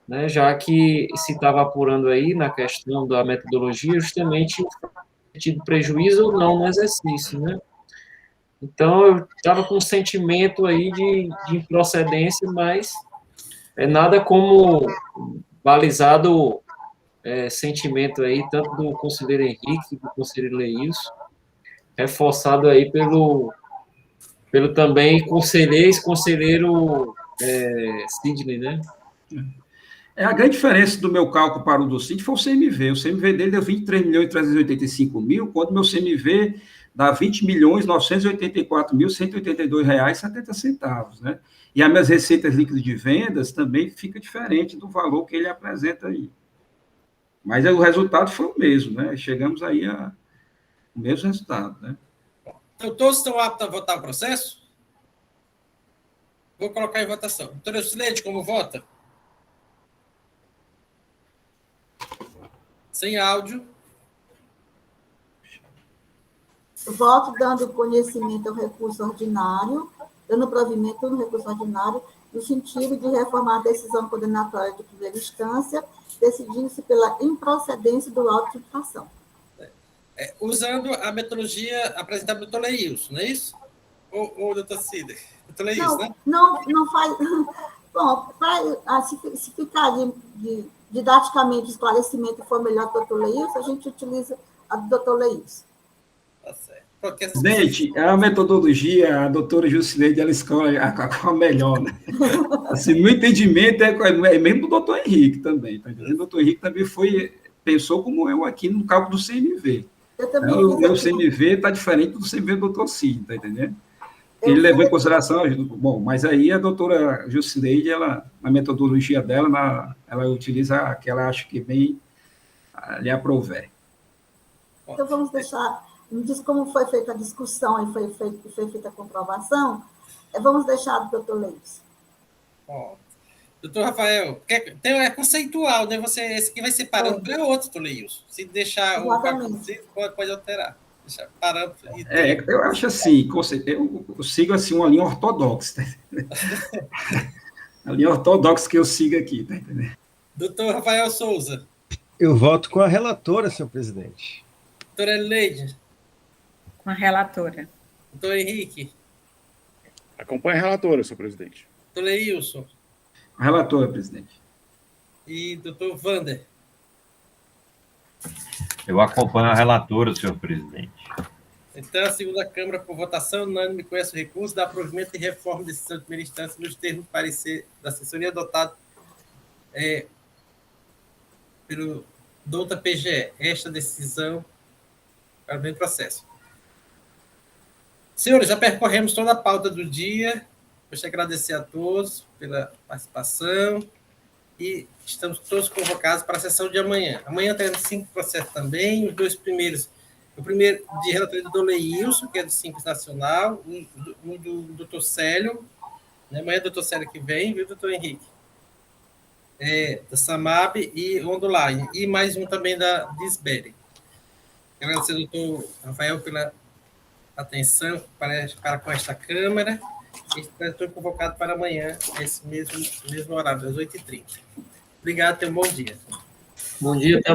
né? Já que se estava apurando aí na questão da metodologia justamente o tido prejuízo ou não no exercício, né? Então, eu estava com um sentimento aí de improcedência, mas nada como balizado sentimento aí, tanto do conselheiro Henrique, do conselheiro Leilson, reforçado aí pelo também conselheiro Sidney, né? A grande diferença do meu cálculo para o do Sidney foi o CMV. O CMV dele deu 23.385.000, quando o meu CMV dá R$20.984.182,70, né? E as minhas receitas líquidas de vendas também fica diferente do valor que ele apresenta aí. Mas o resultado foi o mesmo, né? Chegamos aí ao mesmo resultado, né? Então, todos estão aptos a votar o processo? Vou colocar em votação. Doutora Cileide, como vota? Sem áudio. Voto dando conhecimento ao recurso ordinário, dando provimento no recurso ordinário, no sentido de reformar a decisão condenatória de primeira instância, decidindo-se pela improcedência do auto de infração. Usando a metodologia apresentada pelo doutor Leilson, não é isso? Ou doutor Sidney? Doutor Leilson, né? Não faz... Bom, se ficar didaticamente o esclarecimento for melhor do doutor Leilson, a gente utiliza a do doutor Leilson. Tá certo. Gente, a metodologia, a doutora Jusileide, ela escolhe a melhor, né? Assim, no entendimento, é mesmo do doutor Henrique também, tá entendendo? O doutor Henrique também pensou como eu aqui no cálculo do CMV. O meu CMV está diferente do CMV do doutor Cid, tá entendendo? Ele levou em consideração, bom, mas aí a doutora Jusileide, na metodologia dela, ela utiliza a que ela acha que bem lhe aprouver. Então, vamos deixar... Me diz como foi feita a discussão e foi feita a comprovação. Vamos deixar do doutor Leis. Doutor Rafael, é conceitual, né? Esse aqui vai ser parâmetro para outro, doutor Leilson. Se deixar pode alterar. Deixar parâmetro. Eu acho assim, eu sigo assim uma linha ortodoxa. A linha ortodoxa que eu sigo aqui, tá entendendo? Doutor Rafael Souza. Eu voto com a relatora, senhor presidente. Doutora Leide. Com a relatora. Doutor Henrique. Acompanhe a relatora, senhor presidente. Doutor Leilson. A relatora, presidente. E doutor Wander. Eu acompanho a relatora, senhor presidente. Então, a segunda Câmara, por votação unânime, conhece o recurso da provimento e reforma de decisão de primeira instância nos termos de parecer da assessoria adotado pelo douta PGE. Esta decisão para o processo. Senhores, já percorremos toda a pauta do dia. Gostaria de agradecer a todos pela participação e estamos todos convocados para a sessão de amanhã. Amanhã teremos 5 processos também, os 2 primeiros. O primeiro de relatoria do doutor Leilson, que é do Simples Nacional, um do doutor Célio, né? Amanhã é o doutor Célio que vem, viu, doutor Henrique? Da SAMAB e Online, e mais um também da Disberi. Agradecer ao doutor Rafael pela atenção para com esta Câmara. Estou convocado para amanhã, esse mesmo horário, às 8h30. Obrigado, tenha um bom dia. Bom dia, até